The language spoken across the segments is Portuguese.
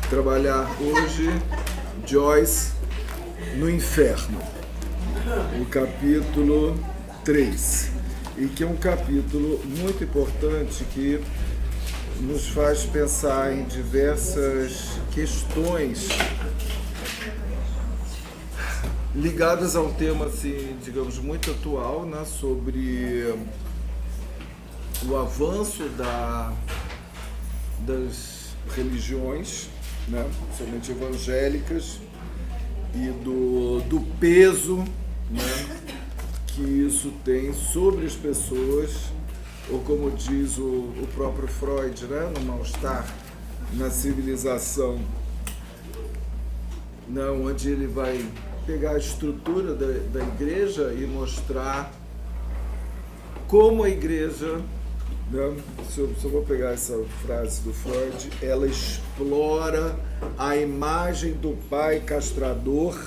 trabalhar hoje Joyce no Inferno, o capítulo 3, e que é um capítulo muito importante que nos faz pensar em diversas questões ligadas a um tema, assim, digamos, muito atual, né, sobre o avanço das religiões, né, principalmente evangélicas, e do peso, né, que isso tem sobre as pessoas, ou como diz o próprio Freud, né, no mal-estar, na civilização, né, onde ele vai pegar a estrutura da igreja e mostrar como a igreja, né, se eu vou pegar essa frase do Freud, ela explora a imagem do pai castrador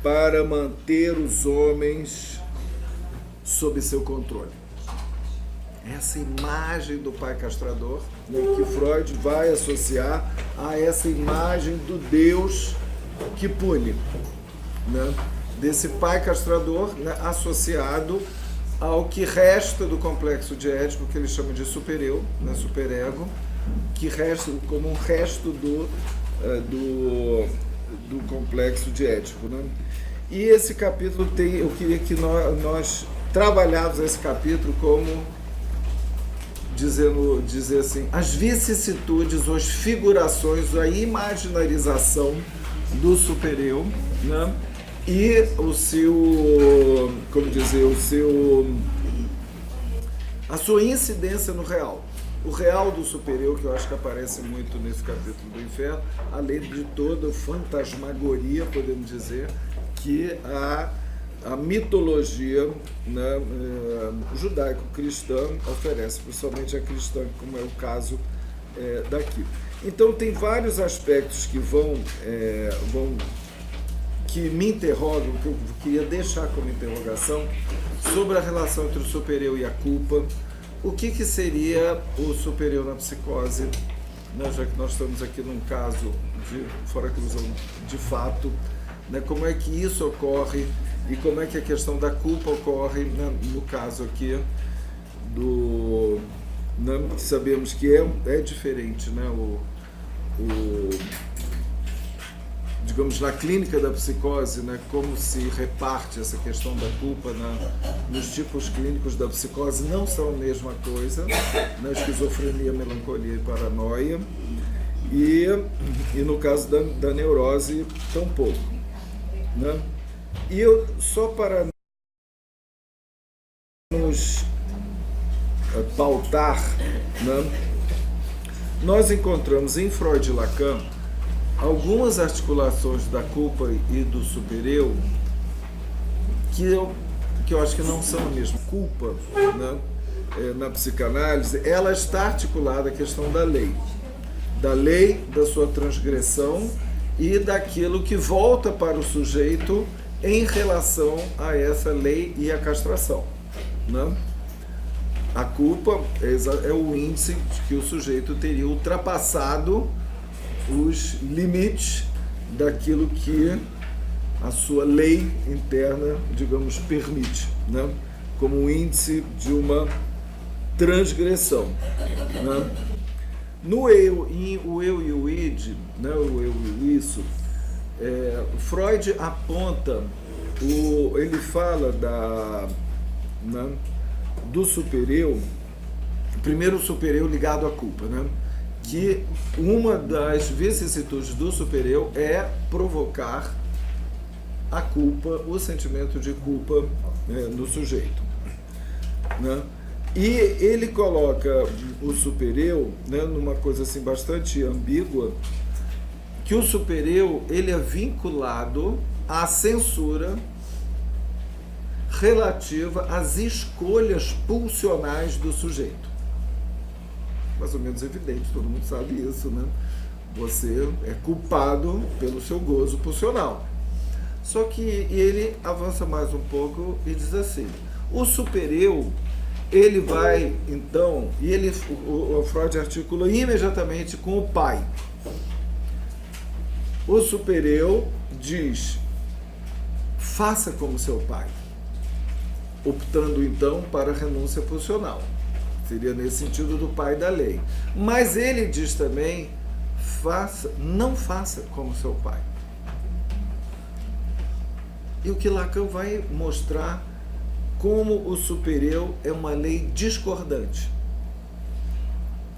para manter os homens sob seu controle. Essa imagem do pai castrador, né, que Freud vai associar a essa imagem do Deus que pune, né, desse pai castrador, né, associado ao que resta do complexo de Édipo, que ele chama de supereu, né, superego, que resta como um resto do complexo de Édipo, né? E esse capítulo tem, eu queria que nós trabalhássemos esse capítulo como dizer assim, as vicissitudes, as figurações, a imaginarização do supereu, né? E o seu, como dizer, a sua incidência no real. O real do supereu, que eu acho que aparece muito nesse capítulo do Inferno, além de toda a fantasmagoria, podemos dizer, que a mitologia, né, judaico-cristã oferece, principalmente a cristã, como é o caso daqui. Então tem vários aspectos que que me interrogam, que eu queria deixar como interrogação, sobre a relação entre o supereu e a culpa. O que seria o supereu na psicose, né, já que nós estamos aqui num caso de fora-clusão de fato, né, como é que isso ocorre e como é que a questão da culpa ocorre, né, no caso aqui né, que sabemos que é diferente, né, digamos, na clínica da psicose, né, como se reparte essa questão da culpa, né, nos tipos clínicos da psicose não são a mesma coisa, na esquizofrenia, melancolia e paranoia, e no caso da neurose, tampouco, né? E só para nos pautar, né, nós encontramos em Freud e Lacan algumas articulações da culpa e do supereu que eu acho que não são a mesma. Culpa, né, na psicanálise, ela está articulada à questão da lei, da sua transgressão e daquilo que volta para o sujeito em relação a essa lei e a castração, né? A culpa é o índice de que o sujeito teria ultrapassado os limites daquilo que a sua lei interna, digamos, permite, né? Como um índice de uma transgressão, né? No eu e o id, né? O eu e o isso, Freud aponta, ele fala né, do supereu, primeiro o supereu ligado à culpa, né? Que uma das vicissitudes do supereu é provocar a culpa, o sentimento de culpa, né, no sujeito, né? E ele coloca o supereu, né, numa coisa assim bastante ambígua, que o supereu ele é vinculado à censura relativa às escolhas pulsionais do sujeito. Mais ou menos evidente, todo mundo sabe isso, né? Você é culpado pelo seu gozo pulsional. Só que ele avança mais um pouco e diz assim, o supereu, ele vai, então, e o Freud articula imediatamente com o pai. O supereu diz: faça como seu pai, optando então para a renúncia pulsional. Seria nesse sentido do pai da lei. Mas ele diz também: não faça como seu pai. E o que Lacan vai mostrar como o supereu é uma lei discordante.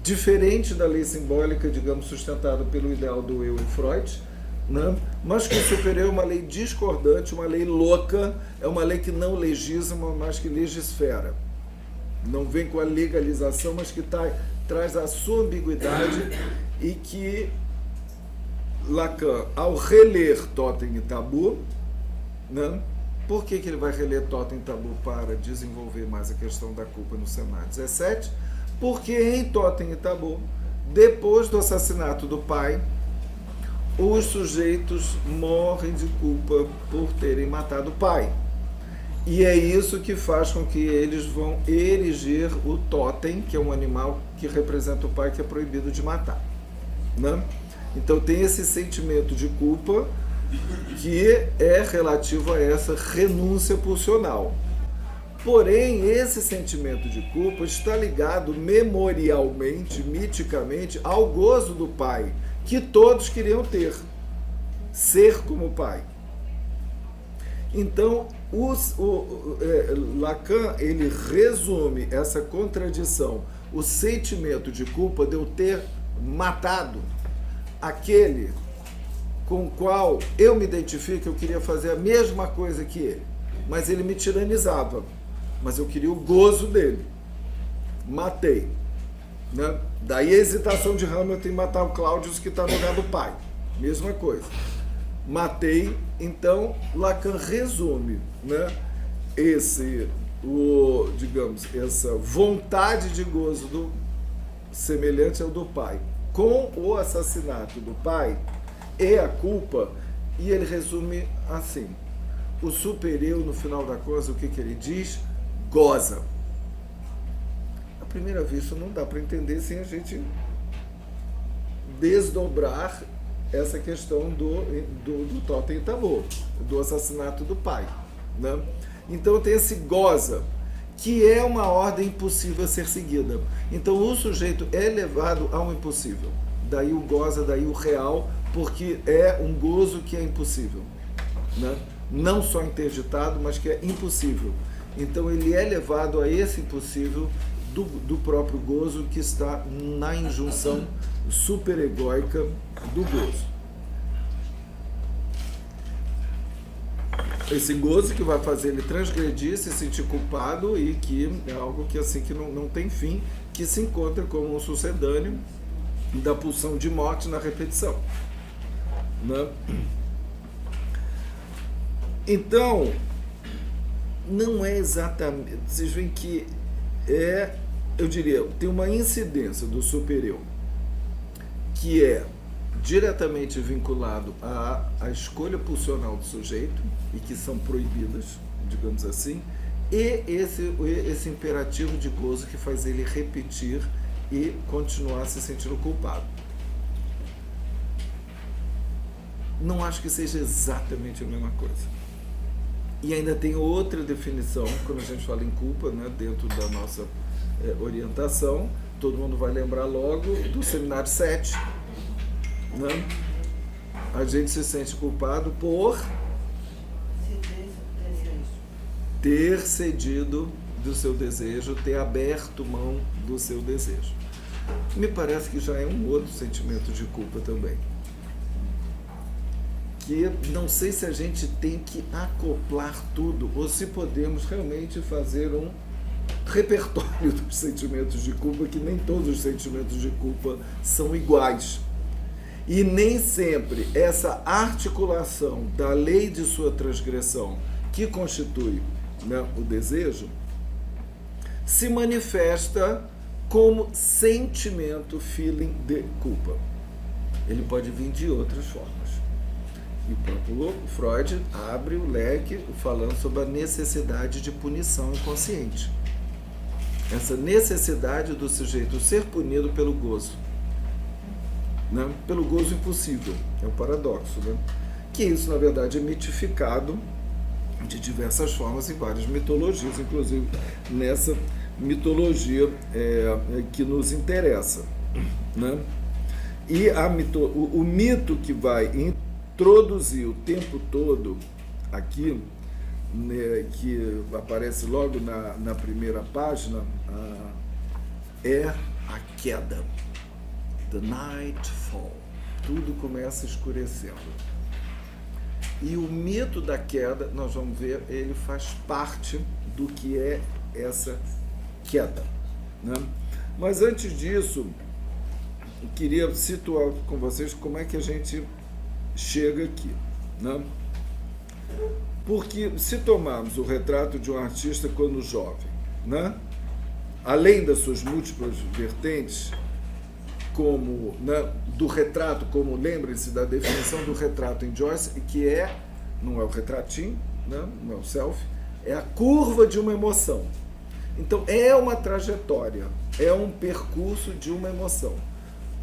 Diferente da lei simbólica, digamos, sustentada pelo ideal do eu em Freud, né? Mas que o supereu é uma lei discordante, uma lei louca, é uma lei que não legisla, mas que legisfera. Não vem com a legalização, mas que traz a sua ambiguidade, e que Lacan, ao reler Totem e Tabu, né? Por que ele vai reler Totem e Tabu para desenvolver mais a questão da culpa no cenário 17? Porque em Totem e Tabu, depois do assassinato do pai, os sujeitos morrem de culpa por terem matado o pai. E é isso que faz com que eles vão erigir o totem, que é um animal que representa o pai, que é proibido de matar, né? Então tem esse sentimento de culpa que é relativo a essa renúncia pulsional. Porém, esse sentimento de culpa está ligado memorialmente, miticamente, ao gozo do pai, que todos queriam ter, ser como o pai. Então, Lacan, ele resume essa contradição, o sentimento de culpa de eu ter matado aquele com o qual eu me identifico, eu queria fazer a mesma coisa que ele, mas ele me tiranizava, mas eu queria o gozo dele. Matei, né? Daí a hesitação de Hamilton em matar o Claudius, que está no lugar do pai. Mesma coisa. Matei, então Lacan resume, né, digamos, essa vontade de gozo semelhante ao do pai, com o assassinato do pai e a culpa, e ele resume assim: o supereu, no final da coisa, o que ele diz? Goza. À primeira vista não dá para entender sem a gente desdobrar essa questão do Totem e Tabu, do assassinato do pai, né? Então tem esse goza, que é uma ordem impossível a ser seguida. Então o sujeito é levado ao impossível. Daí o goza, daí o real, porque é um gozo que é impossível, né? Não só interditado, mas que é impossível. Então ele é levado a esse impossível do próprio gozo, que está na injunção superegóica do gozo. Esse gozo que vai fazer ele transgredir, se sentir culpado, e que é algo que, assim, que não tem fim, que se encontra como um sucedâneo da pulsão de morte na repetição, né? Então, não é exatamente... Vocês veem que eu diria, tem uma incidência do supereu que é diretamente vinculado à escolha pulsional do sujeito, e que são proibidas, digamos assim, e esse imperativo de gozo que faz ele repetir e continuar se sentindo culpado. Não acho que seja exatamente a mesma coisa. E ainda tem outra definição, quando a gente fala em culpa, né, dentro da nossa orientação, todo mundo vai lembrar logo do seminário 7, né? A gente se sente culpado por ter cedido do seu desejo, ter aberto mão do seu desejo. Me parece que já é um outro sentimento de culpa também. Que não sei se a gente tem que acoplar tudo, ou se podemos realmente fazer um repertório dos sentimentos de culpa, que nem todos os sentimentos de culpa são iguais. E nem sempre essa articulação da lei de sua transgressão, que constitui, né, o desejo, se manifesta como sentimento, feeling de culpa. Ele pode vir de outras formas. E o próprio Freud abre o leque falando sobre a necessidade de punição inconsciente. Essa necessidade do sujeito ser punido pelo gozo. né? Pelo gozo impossível, é o paradoxo, né? Que isso, na verdade, é mitificado de diversas formas em várias mitologias, inclusive nessa mitologia que nos interessa, né? E o mito que vai introduzir o tempo todo aqui, né, que aparece logo na primeira página, é a queda. The Nightfall. Tudo começa escurecendo. E o mito da queda, nós vamos ver, ele faz parte do que é essa queda, né? Mas antes disso, eu queria situar com vocês como é que a gente chega aqui, né? Porque se tomarmos o retrato de um artista quando jovem, né? Além das suas múltiplas vertentes, como, né, do retrato, como lembrem-se da definição do retrato em Joyce, que não é o retratinho, né, não é o selfie, é a curva de uma emoção. Então é uma trajetória, é um percurso de uma emoção.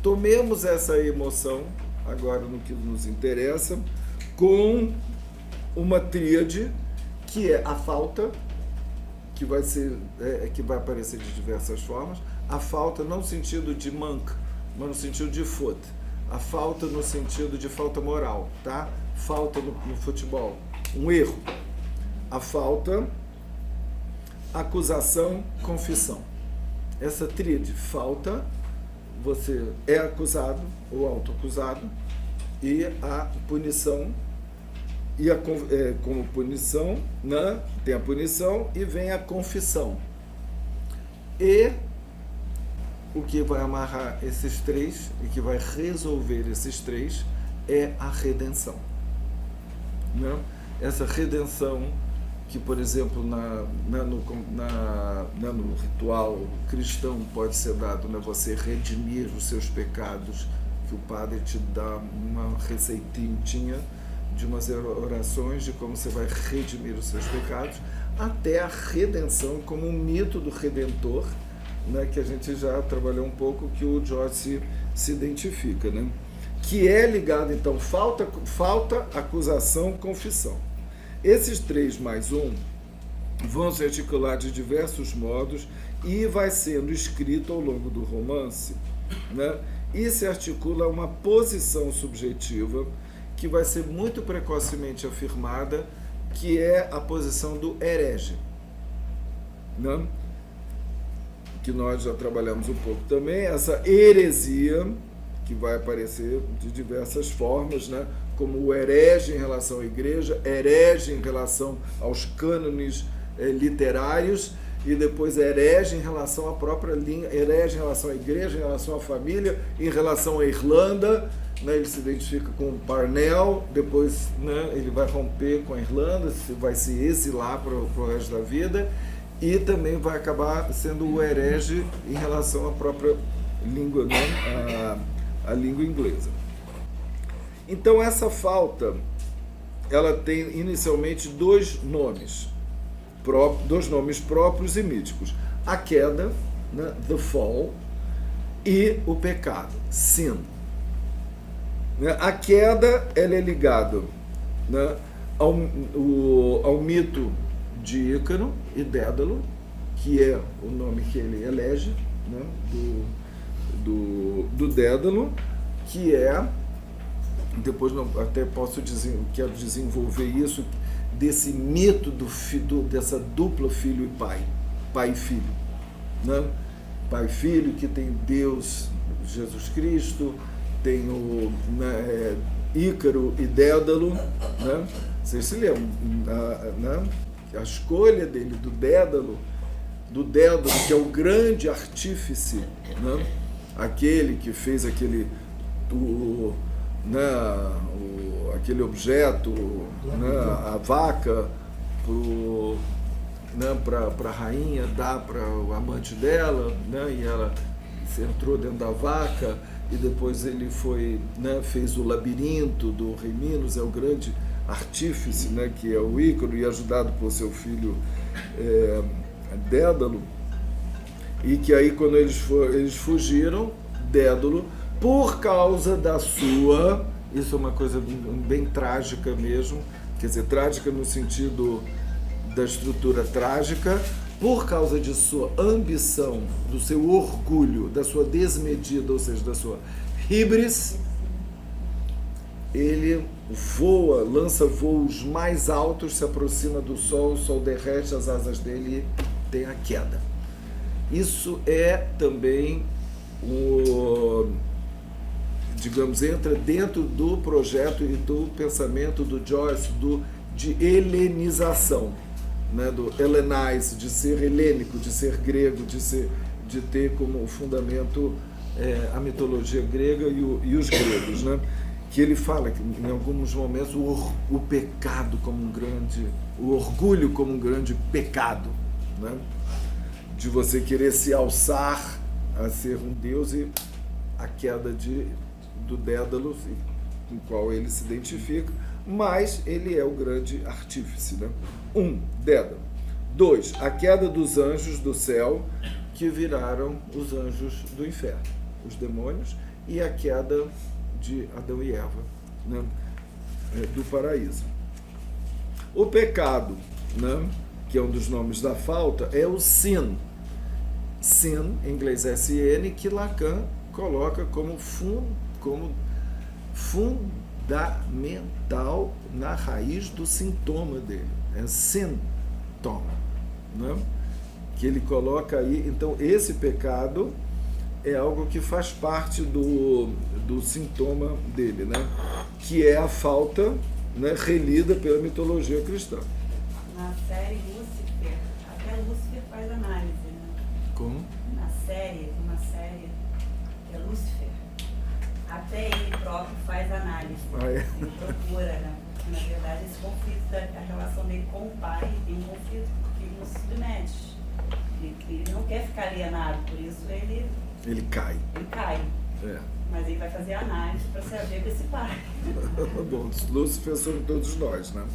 Tomemos essa emoção, agora no que nos interessa, com uma tríade, que é a falta, que vai aparecer de diversas formas. A falta não no sentido de manca, mas no sentido de foot. A falta no sentido de falta moral, tá? Falta no futebol, um erro. A falta, acusação, confissão. Essa tríade, falta, você é acusado ou autoacusado, e a punição, e como punição, né, tem a punição e vem a confissão. E o que vai amarrar esses três e que vai resolver esses três é a redenção, né? Essa redenção que, por exemplo, no ritual cristão pode ser dado, né? Você redimir os seus pecados, que o padre te dá uma receitinha de umas orações de como você vai redimir os seus pecados, até a redenção como um mito do Redentor, né, que a gente já trabalhou um pouco, que o Joyce se identifica, né? Que é ligado, então, falta, acusação, confissão. Esses 3 mais 1 vão se articular de diversos modos e vai sendo escrito ao longo do romance, né? E se articula uma posição subjetiva que vai ser muito precocemente afirmada, que é a posição do herege, né? Que nós já trabalhamos um pouco também, essa heresia, que vai aparecer de diversas formas, né? Como o herege em relação à igreja, herege em relação aos cânones literários, e depois herege em relação à própria língua, herege em relação à igreja, em relação à família, em relação à Irlanda, né? Ele se identifica com Parnell, depois, né, ele vai romper com a Irlanda, vai se exilar para o resto da vida, e também vai acabar sendo o herege em relação à própria língua, né? A língua inglesa. Então essa falta, ela tem inicialmente 2 nomes próprios e míticos: a queda, né? The Fall, e o pecado, Sin. A queda, ela é ligada, né, ao mito de Ícaro e Dédalo, que é o nome que ele elege, né, do Dédalo, que é, depois até quero desenvolver isso, desse mito dessa dupla filho e pai e filho, né? Pai e filho, que tem Deus, Jesus Cristo, tem o, né, Ícaro e Dédalo, né? Vocês se lembram, né? A escolha dele, do Dédalo, que é o grande artífice, né? Aquele que fez aquele objeto, né? A vaca, para a rainha dar para o amante dela, né? E ela entrou dentro da vaca, e depois ele foi, né, fez o labirinto do rei Minos, é o grande artífice, né, que é o Ícaro, e ajudado por seu filho Dédalo, e que aí, quando eles fugiram, Dédalo por causa da sua... Isso é uma coisa bem trágica mesmo, quer dizer, trágica no sentido da estrutura trágica, por causa de sua ambição, do seu orgulho, da sua desmedida, ou seja, da sua híbris, ele voa, lança voos mais altos, se aproxima do sol, o sol derrete as asas dele e tem a queda. Isso é também digamos, entra dentro do projeto e do pensamento do Joyce de helenização, né? Do Hellenize, de ser helênico, de ser grego, de ter como fundamento a mitologia grega e os gregos, né? Que ele fala que em alguns momentos o pecado como o orgulho como um grande pecado, né? De você querer se alçar a ser um deus e a queda do Dédalo, com o qual ele se identifica, mas ele é o grande artífice, né? 1. Dédalo. 2. A queda dos anjos do céu, que viraram os anjos do inferno, os demônios, e a queda de Adão e Eva, né? Do paraíso. O pecado, né? Que é um dos nomes da falta, é o sin. Sin, em inglês SN, que Lacan coloca como fundamental na raiz do sintoma dele. É sintoma, né? Que ele coloca aí. Então, esse pecado é algo que faz parte do sintoma dele, né? Que é a falta, né, relida pela mitologia cristã. Na série Lúcifer, até Lúcifer faz análise, né? Como? Na série, uma série que é Lúcifer, até ele próprio faz análise. Ele procura, né? Porque, na verdade, esse conflito da relação dele com o pai tem um conflito porque ele não se submete. Ele não quer ficar alienado, por isso ele cai. Ele cai. É. Mas ele vai fazer análise para se haver com esse pai. Bom, Lúcifer somos todos nós, né?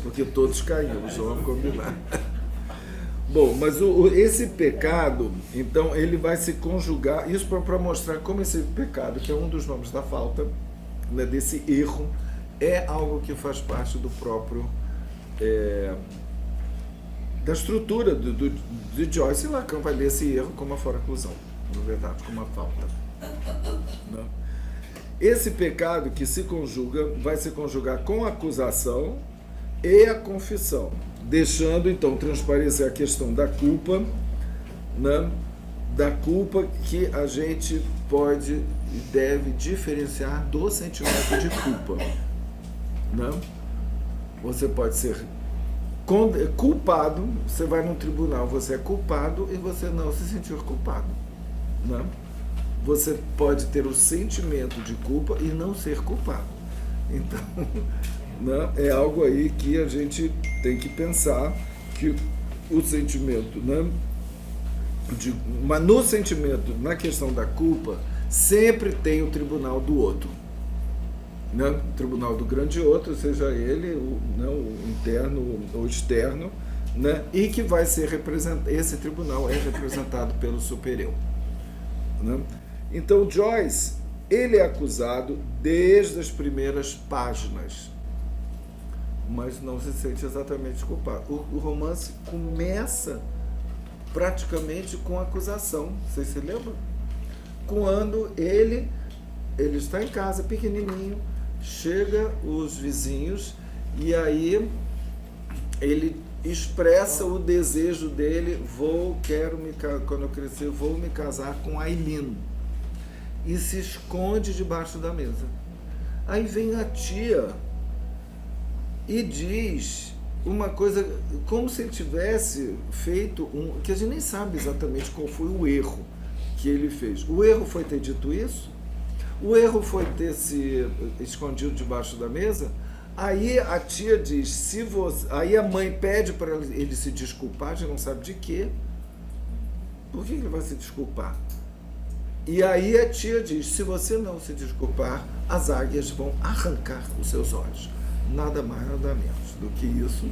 Porque todos caímos, vamos combinar. Bom, mas esse pecado, então, ele vai se conjugar, isso para mostrar como esse pecado, que é um dos nomes da falta, né, desse erro, é algo que faz parte do próprio, da estrutura de Joyce, e Lacan vai ler esse erro como uma foraclusão, na verdade, como uma falta. Né? Esse pecado que se conjuga, vai se conjugar com a acusação e a confissão, deixando então transparecer a questão da culpa, né? Da culpa que a gente pode e deve diferenciar do sentimento de culpa, né? Você pode ser culpado, você vai num tribunal, você é culpado e você não se sentir culpado, né? Você pode ter o sentimento de culpa e não ser culpado. Então, né, é algo aí que a gente tem que pensar, que o sentimento, né, mas no sentimento, na questão da culpa, sempre tem o tribunal do outro, né? O tribunal do grande outro, seja ele o interno ou externo, né? E que vai ser representado, esse tribunal é representado pelo superior, né? Então Joyce, ele é acusado desde as primeiras páginas, mas não se sente exatamente culpado. O romance começa praticamente com a acusação, vocês se lembram? Quando ele está em casa, pequenininho, chega os vizinhos e aí ele expressa o desejo dele, quando eu crescer, vou me casar com Aileen. E se esconde debaixo da mesa. Aí vem a tia e diz uma coisa, como se ele tivesse feito que a gente nem sabe exatamente qual foi o erro que ele fez. O erro foi ter dito isso? O erro foi ter se escondido debaixo da mesa? Aí a tia diz, aí a mãe pede para ele se desculpar, a gente não sabe de quê. Por que ele vai se desculpar? E aí a tia diz, se você não se desculpar, as águias vão arrancar os seus olhos. Nada mais, nada menos do que isso.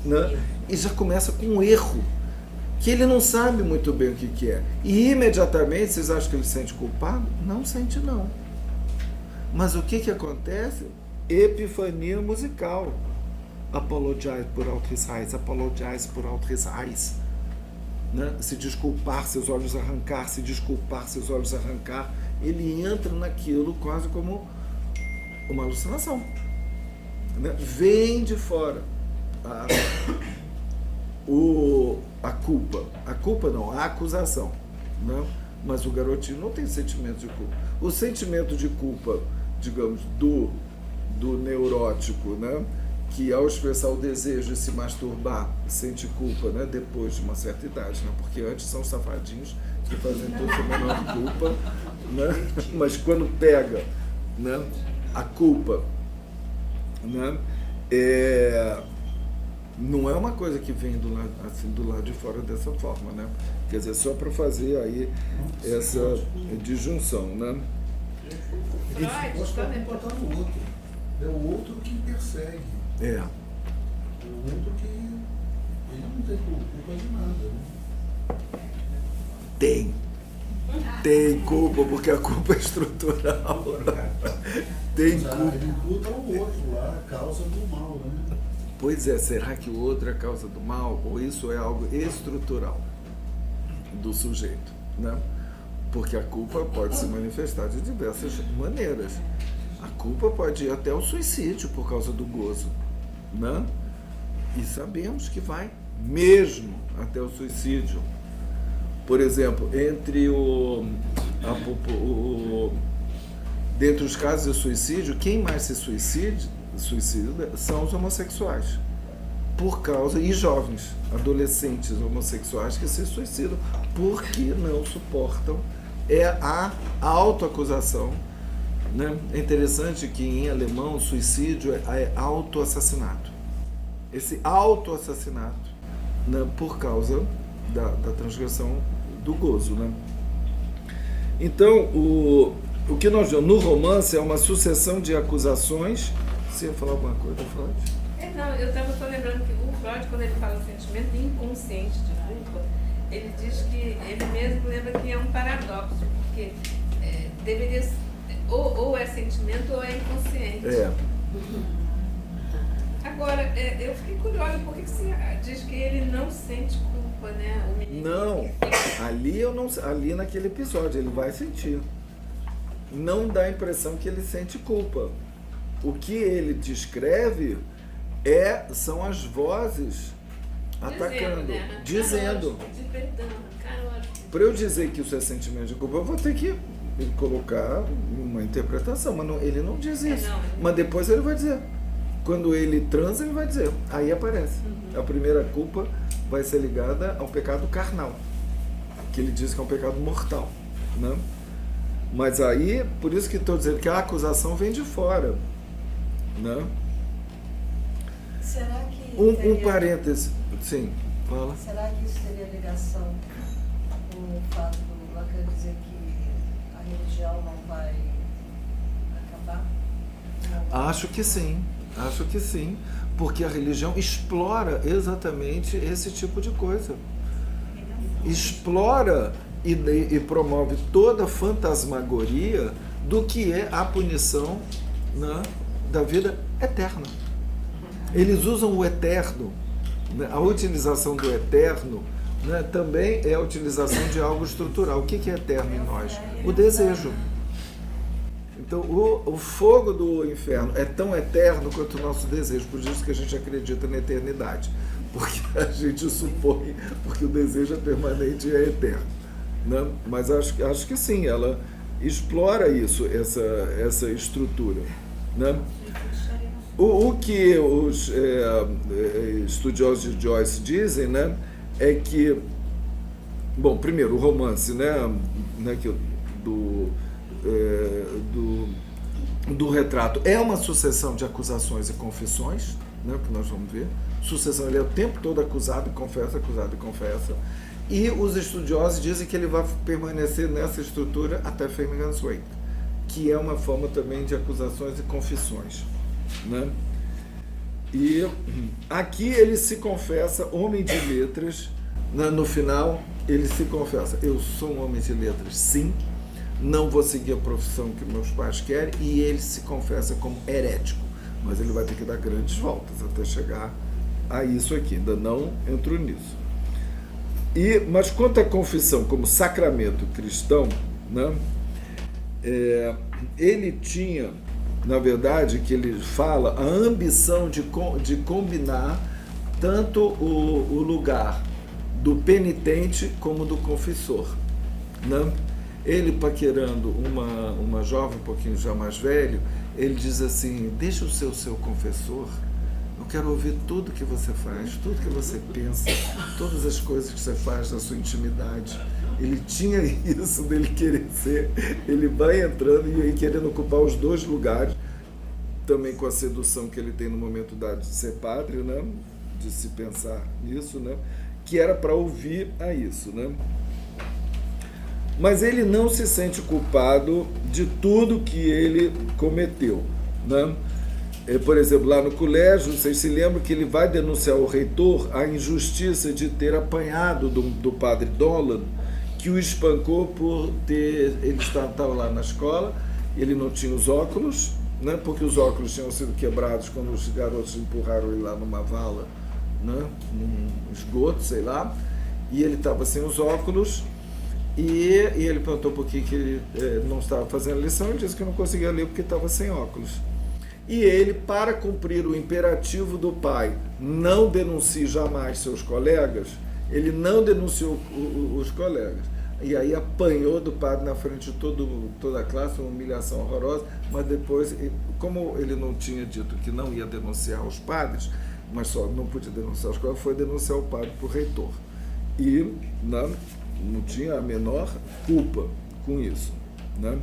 Né? E já começa com um erro, que ele não sabe muito bem o que é. E imediatamente, vocês acham que ele se sente culpado? Não sente, não. Mas o que acontece? Epifania musical. Apologize por outros eyes, apologize por outros eyes. Né? Se desculpar, seus olhos arrancar, se desculpar, seus olhos arrancar. Ele entra naquilo quase como uma alucinação. Né? Vem de fora a culpa. A culpa não, a acusação. Né? Mas o garotinho não tem sentimento de culpa. O sentimento de culpa, digamos, do neurótico, né? Que ao expressar o desejo de se masturbar, sente culpa, né? Depois de uma certa idade, né? Porque antes são safadinhos que fazem tudo com menor culpa, né? Mas quando pega, né, a culpa, né, não é uma coisa que vem do lado de fora dessa forma, né? Quer dizer, só para fazer aí essa disjunção, né? Nós podemos importar no outro. É o outro que persegue. É. O outro que ele não tem culpa de nada, né? Tem culpa, porque a culpa é estrutural. Tem culpa. Ele culpa o outro lá, a causa do mal, né? Pois é, será que o outro é a causa do mal? Ou isso é algo estrutural do sujeito, né? Porque a culpa pode se manifestar de diversas maneiras. A culpa pode ir até o suicídio por causa do gozo, né? E sabemos que vai mesmo até o suicídio. Por exemplo, dentre os casos de suicídio, quem mais se suicida são os homossexuais. E jovens, adolescentes homossexuais que se suicidam porque não suportam a autoacusação. Né? É interessante que em alemão o suicídio é autoassassinato. Esse autoassassinato, né, por causa da transgressão do gozo. Né? Então, o que nós vemos no romance é uma sucessão de acusações. Você ia falar alguma coisa, Freud? Não, eu estava só lembrando que o Freud, quando ele fala sentimento inconsciente de culpa, ele diz que ele mesmo lembra que é um paradoxo, porque deveria ser, ou é sentimento ou é inconsciente. Agora, eu fiquei curiosa, por que você diz que ele não sente culpa, né? O menino não, ali naquele episódio ele vai sentir. Não dá a impressão que ele sente culpa. O que ele descreve são as vozes atacando, dizendo. Para eu dizer que isso é sentimento de culpa, eu vou ter que colocar uma interpretação, mas ele não diz isso. Mas depois ele vai dizer. Quando ele transa, ele vai dizer. Aí aparece. A primeira culpa vai ser ligada ao pecado carnal, que ele diz que é um pecado mortal, né? Mas aí, por isso que estou dizendo que a acusação vem de fora, né? Será que um parêntese, sim, fala. Será que isso teria ligação com o fato do Lacan dizer que a religião não vai acabar? Acho que sim, porque a religião explora exatamente esse tipo de coisa. Explora e promove toda a fantasmagoria do que é a punição, né, da vida eterna. Eles usam o eterno, né, a utilização do eterno, né, também é a utilização de algo estrutural. O que é eterno em nós? O desejo. Então, o fogo do inferno é tão eterno quanto o nosso desejo, por isso que a gente acredita na eternidade, porque a gente supõe, porque o desejo é permanente e é eterno, né? Mas acho que sim, ela explora isso, essa estrutura, né? O que os estudiosos de Joyce dizem, né, é que, bom, primeiro, o romance, né, que do retrato é uma sucessão de acusações e confissões, né, que nós vamos ver. Sucessão, ele é o tempo todo acusado e confessa, e os estudiosos dizem que ele vai permanecer nessa estrutura até Finnegan's Wake, que é uma forma também de acusações e confissões, né? E aqui ele se confessa homem de letras, No final, ele se confessa: eu sou um homem de letras, sim, não vou seguir a profissão que meus pais querem, e ele se confessa como herético, mas ele vai ter que dar grandes voltas até chegar a isso aqui, ainda não entrou nisso. Mas quanto à confissão como sacramento cristão, né, ele tinha, na verdade, que ele fala, a ambição de combinar tanto o lugar do penitente como do confessor, né? Ele paquerando uma jovem um pouquinho já mais velho, ele diz assim: deixa eu ser o seu confessor, eu quero ouvir tudo que você faz, tudo que você pensa, todas as coisas que você faz na sua intimidade. Ele tinha isso dele querer ser, ele vai entrando e querendo ocupar os dois lugares, também com a sedução que ele tem no momento de ser padre, né? De se pensar nisso, né? Que era para ouvir a isso, né? Mas ele não se sente culpado de tudo que ele cometeu, né? Por exemplo, lá no colégio, vocês se lembram que ele vai denunciar ao reitor a injustiça de ter apanhado do padre Dolan, que o espancou por ter... Ele estava lá na escola, ele não tinha os óculos, né? Porque os óculos tinham sido quebrados quando os garotos empurraram ele lá numa vala, né? Num esgoto, sei lá, e ele estava sem os óculos. E ele perguntou por que ele não estava fazendo a lição, ele disse que não conseguia ler porque estava sem óculos. E ele, para cumprir o imperativo do pai, não denuncie jamais seus colegas, ele não denunciou os colegas. E aí apanhou do padre na frente de toda a classe, uma humilhação horrorosa, mas depois, como ele não tinha dito que não ia denunciar os padres, mas só não podia denunciar os colegas, foi denunciar o padre para o reitor. E não tinha a menor culpa com isso, né?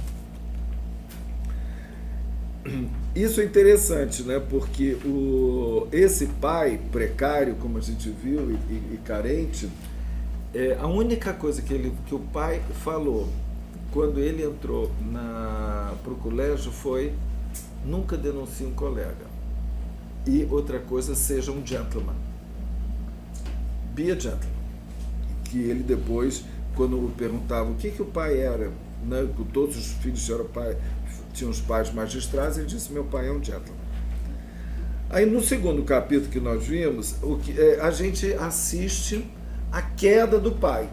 Isso é interessante, né? Porque esse pai precário, como a gente viu, e carente, a única coisa que o pai falou quando ele entrou para o colégio foi: nunca denuncie um colega. E outra coisa, seja um gentleman. Be a gentleman. Que ele depois, quando perguntava o que o pai era, né, todos os filhos tinham os pais magistrados, ele disse: meu pai é um gentleman. Aí no segundo capítulo que nós vimos, a gente assiste a queda do pai.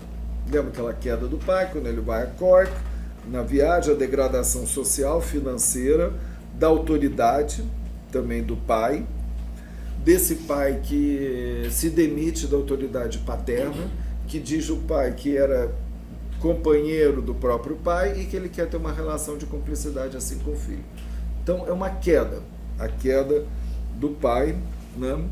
Lembra aquela queda do pai, quando ele vai a Cork, na viagem, a degradação social, financeira, da autoridade também do pai, desse pai que se demite da autoridade paterna, que diz o pai que era companheiro do próprio pai e que ele quer ter uma relação de cumplicidade assim com o filho. Então é uma queda, a queda do pai, né?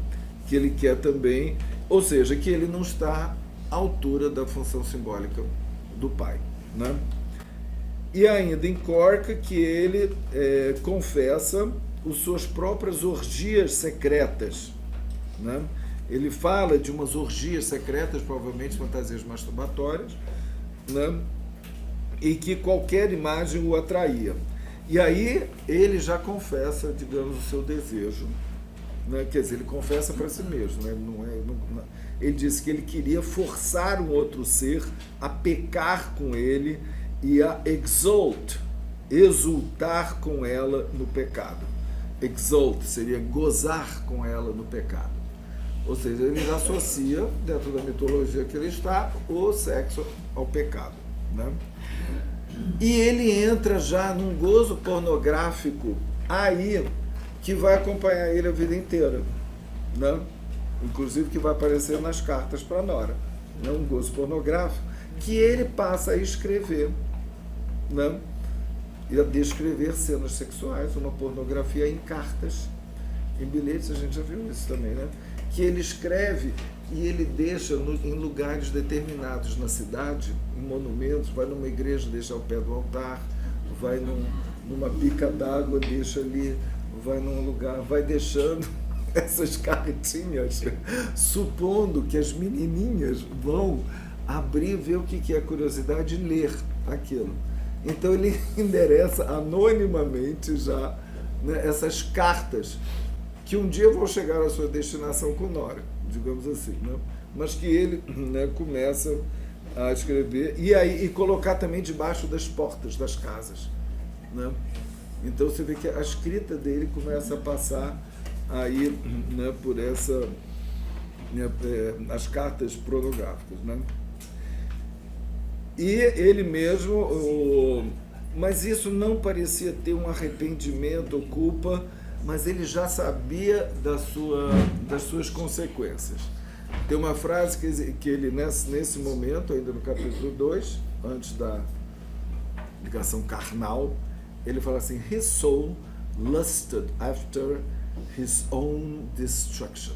Que ele quer também, ou seja, que ele não está à altura da função simbólica do pai, né? E ainda em Cork, que ele confessa as suas próprias orgias secretas, né? Ele fala de umas orgias secretas, provavelmente fantasias masturbatórias, né? E que qualquer imagem o atraía. E aí ele já confessa, digamos, o seu desejo, né? Quer dizer, ele confessa para si mesmo, né? Ele disse que ele queria forçar um outro ser a pecar com ele e a exultar com ela no pecado. Exult seria gozar com ela no pecado. Ou seja, ele associa, dentro da mitologia que ele está, o sexo ao pecado, né? E ele entra já num gozo pornográfico aí que vai acompanhar ele a vida inteira, né? Inclusive que vai aparecer nas cartas para Nora, né? Um gozo pornográfico que ele passa a escrever, né? E a descrever cenas sexuais, uma pornografia em cartas, em bilhetes, a gente já viu isso também, né? Que ele escreve e ele deixa em lugares determinados na cidade, em monumentos, vai numa igreja, deixa ao pé do altar, vai numa pica d'água, deixa ali, vai num lugar, vai deixando essas cartinhas, supondo que as menininhas vão abrir, ver o que é a curiosidade e ler aquilo. Então ele endereça anonimamente já, né, essas cartas que um dia vão chegar à sua destinação com Nora, digamos assim, né? mas que ele, né, começa a escrever e colocar também debaixo das portas das casas, né? Então você vê que a escrita dele começa a passar aí, né, por essa, né, as cartas pornográficas, né? E ele mesmo, mas isso não parecia ter um arrependimento ou culpa, mas ele já sabia das suas consequências. Tem uma frase que ele, nesse momento, ainda no capítulo 2, antes da ligação carnal, ele fala assim: His soul lusted after his own destruction.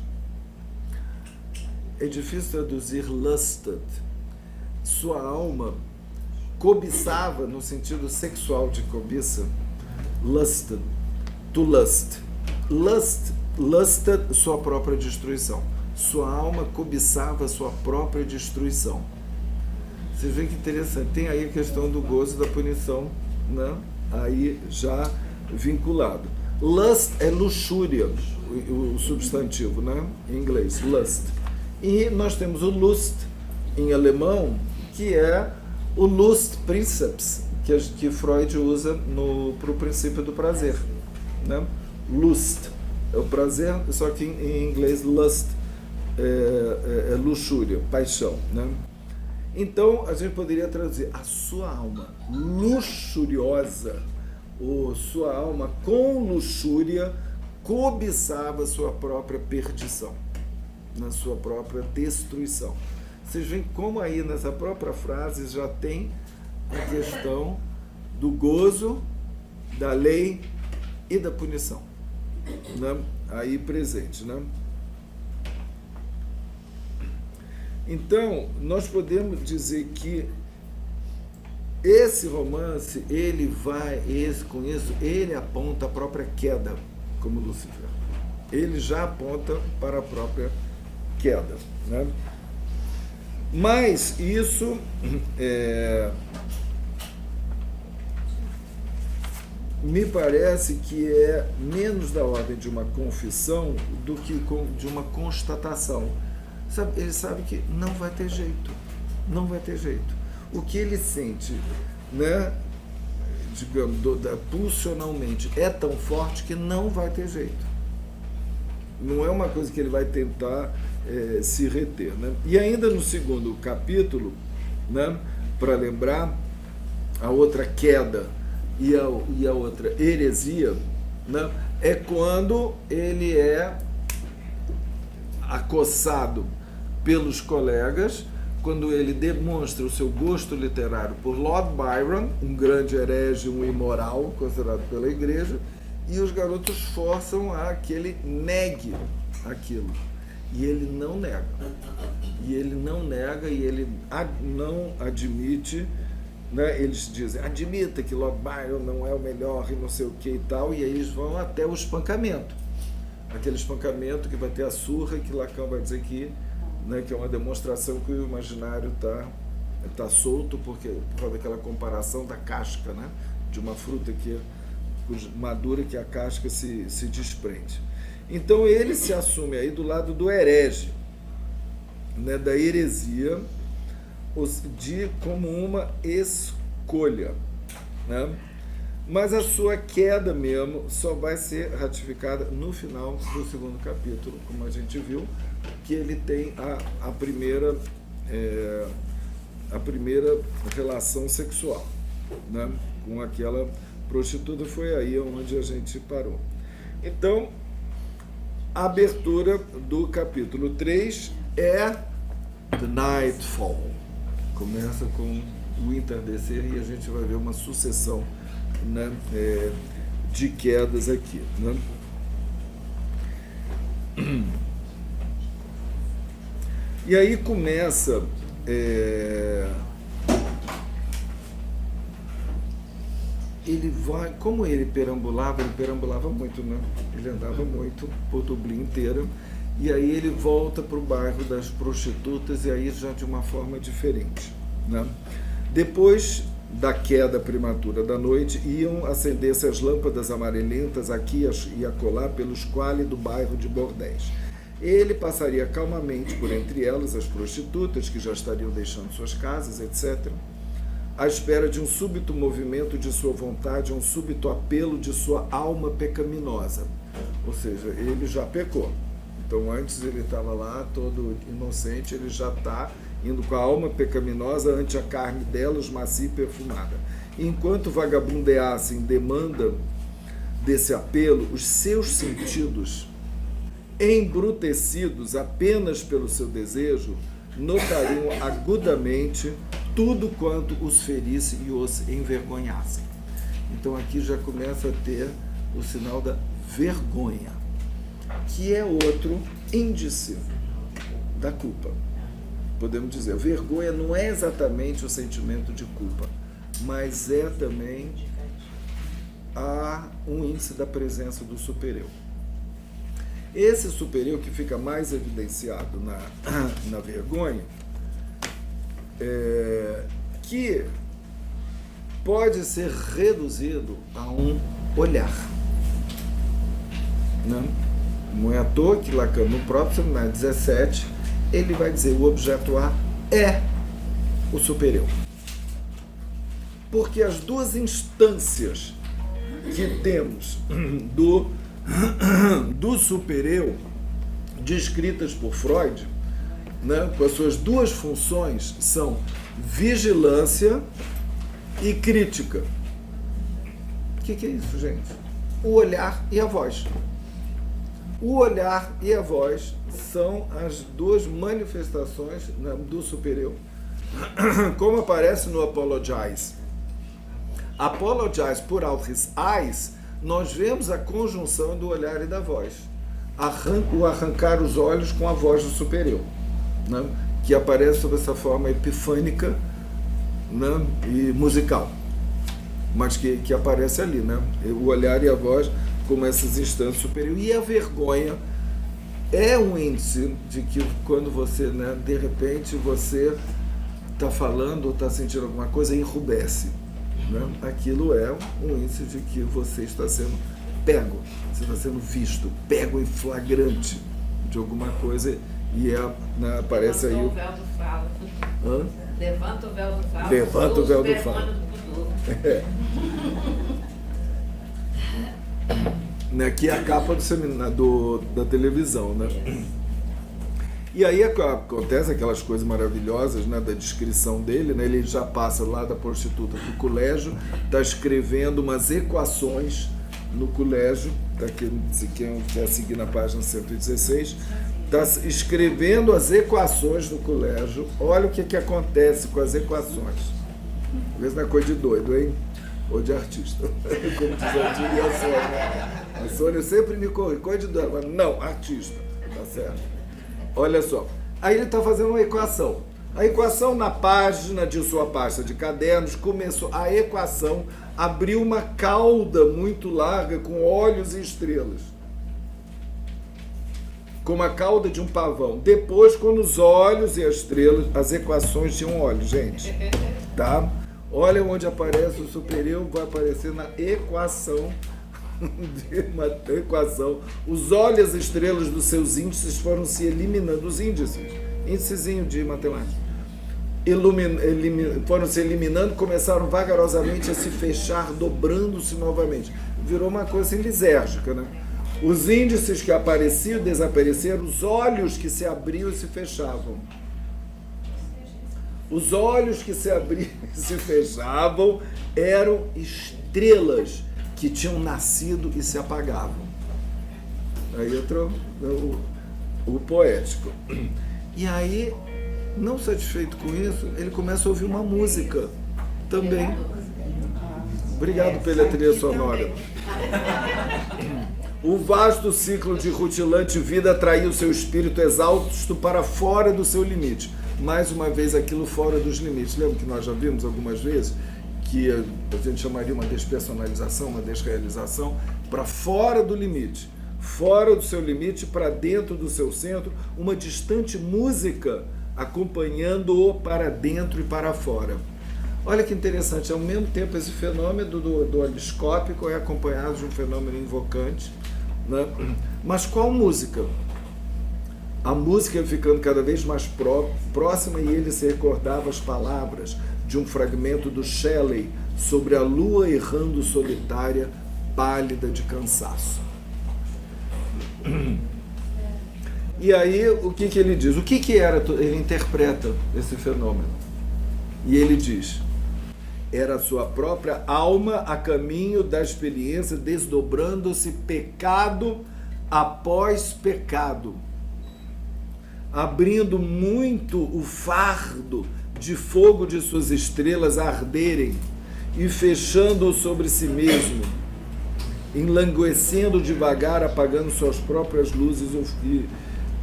É difícil traduzir lusted. Sua alma cobiçava, no sentido sexual de cobiça, lusted, to lust. Lusted, sua própria destruição. Sua alma cobiçava sua própria destruição. Vocês veem que interessante. Tem aí a questão do gozo e da punição, né? Aí já vinculado. Lust é luxúria, o substantivo, né? Em inglês, lust. E nós temos o Lust, em alemão, que é o Lust Princeps, que Freud usa para o princípio do prazer, né? Lust é o prazer, só que em inglês lust é luxúria, paixão, né? Então a gente poderia traduzir: a sua alma luxuriosa, ou sua alma com luxúria cobiçava sua própria perdição, na sua própria destruição. Vocês veem como aí nessa própria frase já tem a questão do gozo, da lei e da punição, né? Aí presente, né? Então, nós podemos dizer que esse romance, com isso, ele aponta a própria queda, como Lúcifer. Ele já aponta para a própria queda, né? Mas isso me parece que é menos da ordem de uma confissão do que de uma constatação. Ele sabe que não vai ter jeito, não vai ter jeito. O que ele sente, né, digamos, pulsionalmente, é tão forte que não vai ter jeito. Não é uma coisa que ele vai tentar se reter, né? E ainda no segundo capítulo, né, para lembrar, a outra queda e a outra heresia, né, é quando ele é acossado pelos colegas, quando ele demonstra o seu gosto literário por Lord Byron, um grande herege, um imoral, considerado pela igreja, e os garotos forçam a que ele negue aquilo. E ele não nega. E ele não admite, né? Eles dizem: admita que Lord Byron não é o melhor e não sei o que e tal, e aí eles vão até o espancamento. Aquele espancamento que vai ter a surra, que Lacan vai dizer que, né, que é uma demonstração que o imaginário tá solto, por causa daquela comparação da casca, né, de uma fruta que madura, que a casca se desprende. Então ele se assume aí do lado do herege, né, da heresia, como uma escolha, né? Mas a sua queda mesmo só vai ser ratificada no final do segundo capítulo, como a gente viu, que ele tem a primeira relação sexual, né, com aquela prostituta. Foi aí onde a gente parou. Então, a abertura do capítulo 3 é The Nightfall. Começa com o entardecer e a gente vai ver uma sucessão, né, de quedas aqui, né? E aí começa ele vai, como ele perambulava muito, né? Ele andava muito por Dublin inteira, e aí ele volta para o bairro das prostitutas, e aí já de uma forma diferente, né? Depois da queda prematura da noite, iam acender-se as lâmpadas amarelentas aqui e acolá pelo esquale do bairro de bordéis. Ele passaria calmamente por entre elas, as prostitutas que já estariam deixando suas casas, etc., à espera de um súbito movimento de sua vontade, um súbito apelo de sua alma pecaminosa. Ou seja, ele já pecou. Então, antes ele estava lá todo inocente, ele já está indo com a alma pecaminosa ante a carne delas, macia e perfumada. Enquanto vagabundeasse em demanda desse apelo, os seus sentidos, embrutecidos apenas pelo seu desejo, notariam agudamente tudo quanto os ferisse e os envergonhasse. Então aqui já começa a ter o sinal da vergonha, que é outro índice da culpa. Podemos dizer, vergonha não é exatamente o sentimento de culpa, mas é também um índice da presença do supereu. Esse supereu que fica mais evidenciado na vergonha, que pode ser reduzido a um olhar. Não é à toa que Lacan, no próprio seminário 17, ele vai dizer o objeto A é o supereu. Porque as duas instâncias que temos do supereu, descritas por Freud, com as suas duas funções, são vigilância e crítica. O que é isso, gente? O olhar e a voz. O olhar e a voz são as duas manifestações do supereu, como aparece no Apologize. Apologize por out his eyes, nós vemos a conjunção do olhar e da voz. O arrancar os olhos com a voz do supereu, que aparece sob essa forma epifânica e musical, mas que aparece ali, o olhar e a voz como essas instâncias superiores. E a vergonha é um índice de que quando você, de repente, você está falando ou está sentindo alguma coisa e enrubesce. Aquilo é um índice de que você está sendo pego, você está sendo visto, pego em flagrante de alguma coisa, e aparece aí o véu do falo. Levanta o véu do falo. Levanta o véu do falo. Aqui é a capa do seminário da televisão, E aí acontece aquelas coisas maravilhosas, da descrição dele, ele já passa lá da prostituta para o colégio, está escrevendo umas equações no colégio, se quem quer seguir na página 116, está escrevendo as equações no colégio. Olha o que acontece com as equações. Às vezes não é coisa de doido, hein? Ou de artista. Como diz a Sônia. A Sônia sempre me corrige, coisa de doido. Mas não, artista. Tá certo? Olha só. Aí ele está fazendo uma equação. A equação, na página de sua pasta de cadernos, começou. A equação abriu uma cauda muito larga com olhos e estrelas, como a cauda de um pavão. Depois, quando os olhos e as estrelas, as equações tinham olhos, gente. Tá? Olha onde aparece o supereu, vai aparecer na equação. Uma equação. Os olhos e as estrelas dos seus índices foram se eliminando. Os índicezinho de matemática. Foram se eliminando, começaram vagarosamente a se fechar, dobrando-se novamente. Virou uma coisa assim lisérgica, Os índices que apareciam desapareceram, os olhos que se abriam e se fechavam. Os olhos que se abriam e se fechavam eram estrelas que tinham nascido e se apagavam. Aí entrou o poético. E aí, não satisfeito com isso, ele começa a ouvir uma música também. Obrigado pela trilha sonora. O vasto ciclo de rutilante vida atraiu seu espírito exausto para fora do seu limite. Mais uma vez, aquilo fora dos limites. Lembra que nós já vimos algumas vezes que a gente chamaria uma despersonalização, uma desrealização, para fora do limite. Fora do seu limite, para dentro do seu centro, uma distante música acompanhando-o para dentro e para fora. Olha que interessante, ao mesmo tempo esse fenômeno do holiscópico é acompanhado de um fenômeno invocante, Mas qual música? A música ia ficando cada vez mais próxima e ele se recordava as palavras de um fragmento do Shelley sobre a lua errando solitária, pálida de cansaço. E aí, o que ele diz? O que era? Ele interpreta esse fenômeno. E ele diz: era a sua própria alma a caminho da experiência, desdobrando-se pecado após pecado, abrindo muito o fardo de fogo de suas estrelas a arderem e fechando-o sobre si mesmo, enlanguecendo devagar, apagando suas próprias luzes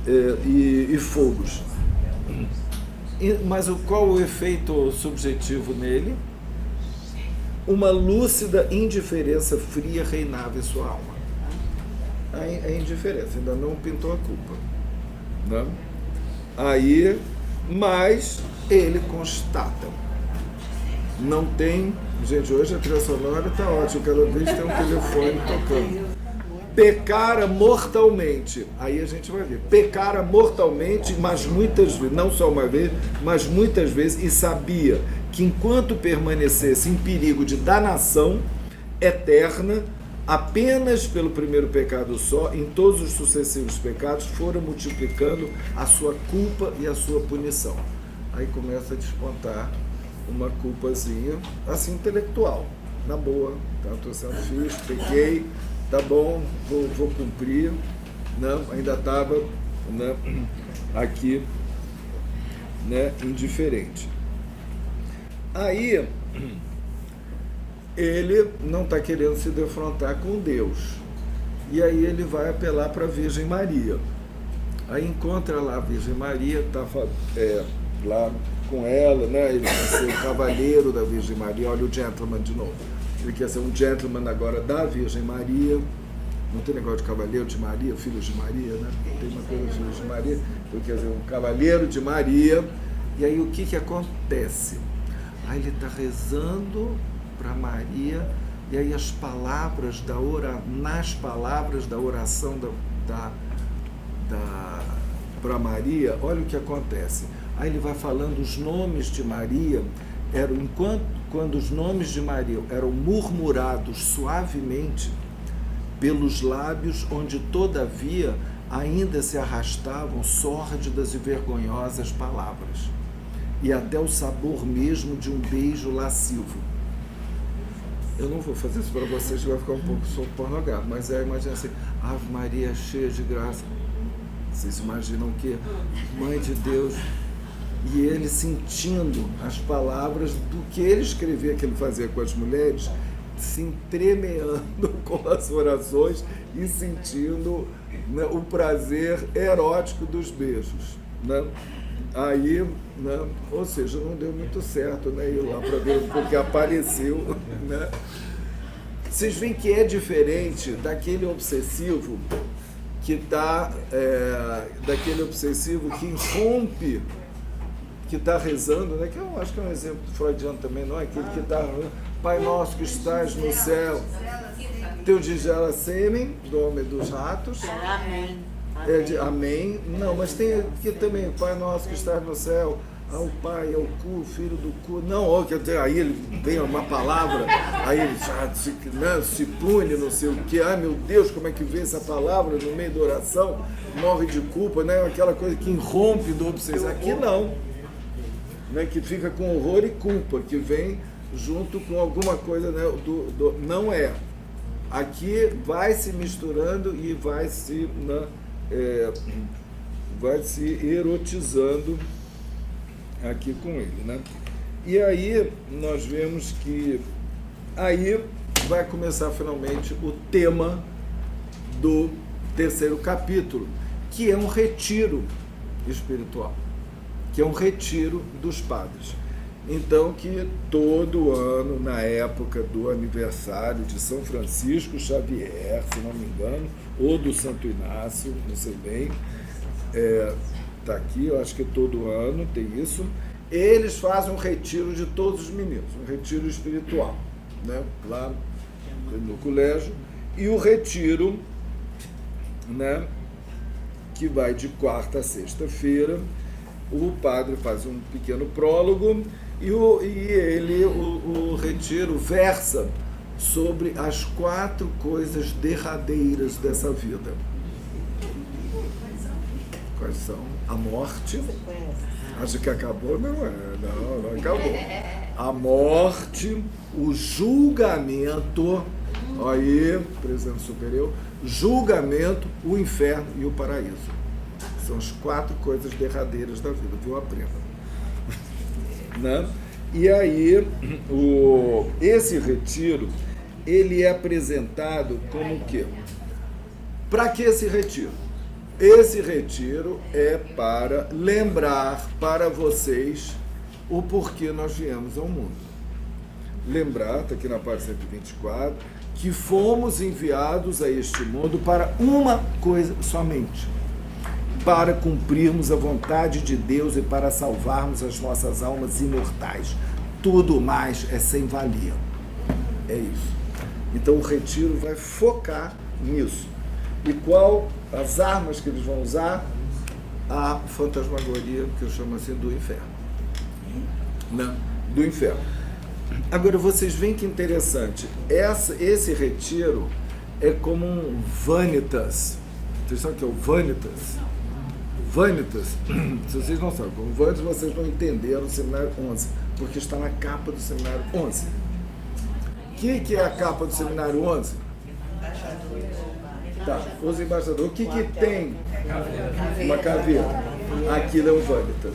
e fogos. Mas qual o efeito subjetivo nele? Uma lúcida indiferença fria reinava em sua alma. A indiferença, ainda não pintou a culpa, né? Aí, mas ele constata. Não tem... Gente, hoje a trilha sonora está ótima, cada vez tem um telefone tocando. Pecara mortalmente. Aí a gente vai ver. Pecara mortalmente, mas muitas vezes, não só uma vez, mas muitas vezes, e sabia que enquanto permanecesse em perigo de danação eterna, apenas pelo primeiro pecado só, em todos os sucessivos pecados, fora multiplicando a sua culpa e a sua punição. Aí começa a despontar uma culpazinha, assim, intelectual, na boa, tá? Estou sendo fixe, pequei, tá bom, vou cumprir, não, ainda estava, né, aqui, né, indiferente. Aí, ele não está querendo se defrontar com Deus, e aí ele vai apelar para a Virgem Maria. Aí encontra lá a Virgem Maria, está lá com ela, né? Ele quer ser o cavaleiro da Virgem Maria. Olha o gentleman de novo. Ele quer ser um gentleman agora da Virgem Maria. Não tem negócio de cavaleiro de Maria, filhos de Maria, né? Não tem uma coisa de filhos de Maria. Ele quer ser um cavaleiro de Maria. E aí o que acontece? Aí ele está rezando para Maria, e aí as palavras nas palavras da oração para Maria, olha o que acontece. Aí ele vai falando os nomes de Maria, quando os nomes de Maria eram murmurados suavemente pelos lábios, onde todavia ainda se arrastavam sórdidas e vergonhosas palavras, e até o sabor mesmo de um beijo lascivo. Eu não vou fazer isso para vocês, vai ficar um pouco pornográfico, mas imagina assim: Ave Maria, cheia de graça. Vocês imaginam que Mãe de Deus, e ele sentindo as palavras do que ele escrevia, que ele fazia com as mulheres, se entremeando com as orações e sentindo, né, o prazer erótico dos beijos, né? Aí, né, ou seja, não deu muito certo, né, ir lá para ver, porque apareceu, né? Vocês veem que é diferente daquele obsessivo que daquele obsessivo que irrompe, que está rezando, né? Que eu acho que é um exemplo freudiano também, não é? Aquele que está: Pai nosso que estás no céu, teu digela sêmen, do homem dos ratos. Amém. Amém. Não, mas tem aqui também: Pai nosso que estás no céu, ao Pai, ao cu, filho do cu. Não, aí ele vem uma palavra, aí ele se pune, não sei o que. Ai meu Deus, como é que vê essa palavra no meio da oração? Morre de culpa, né? Aquela coisa que irrompe do obsessão. Aqui não, né? Que fica com horror e culpa, que vem junto com alguma coisa, né? Não é. Aqui vai se misturando e vai se erotizando aqui com ele, né? E aí nós vemos que aí vai começar finalmente o tema do terceiro capítulo, que é um retiro espiritual, que é um retiro dos padres. Então, que todo ano, na época do aniversário de São Francisco Xavier, se não me engano, ou do Santo Inácio, não sei bem, está aqui, eu acho que todo ano tem isso, eles fazem um retiro de todos os meninos, um retiro espiritual, né, lá no colégio, e o retiro, né, que vai de quarta a sexta-feira. O padre faz um pequeno prólogo e o retiro versa sobre as 4 coisas derradeiras dessa vida. Quais são? A morte. Acho que acabou? Não acabou. A morte, o julgamento, aí, presidente superior, julgamento, o inferno e o paraíso. São as 4 coisas derradeiras da vida, viu? Aprenda. Né? E aí, esse retiro, ele é apresentado como o quê? Para que esse retiro? Esse retiro é para lembrar para vocês o porquê nós viemos ao mundo. Lembrar, está aqui na página 124, que fomos enviados a este mundo para uma coisa somente: para cumprirmos a vontade de Deus e para salvarmos as nossas almas imortais. Tudo mais é sem valia. É isso. Então o retiro vai focar nisso. E qual as armas que eles vão usar? A fantasmagoria, que eu chamo assim, do inferno. Né? Do inferno. Agora, vocês veem que interessante. Esse retiro é como um vanitas. Vocês sabem o que é o vanitas? Vanitas, se vocês não sabem, como vanitas, vocês não entenderam o seminário 11, porque está na capa do seminário 11. O que é a capa do seminário 11? Tá, os embaixadores. O que tem? Uma caveira. Aquilo é um vanitas.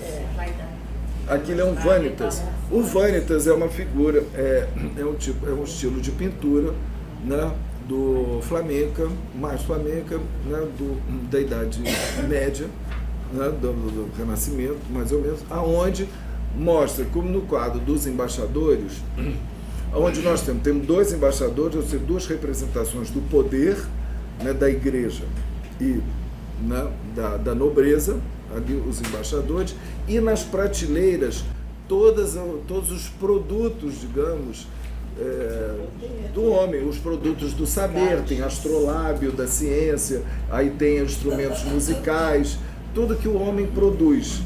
Aquilo é um vanitas. O vanitas é uma figura, é um estilo de pintura, né, do flamenca, mais flamenca, né, da Idade Média, né, do Renascimento, mais ou menos, aonde mostra, como no quadro dos embaixadores, onde nós temos 2 embaixadores, ou seja, 2 representações do poder, né, da igreja e, né, da nobreza, ali os embaixadores, e nas prateleiras todos os produtos, digamos, do homem, os produtos do saber, tem astrolábio da ciência, aí tem instrumentos musicais, tudo que o homem produz,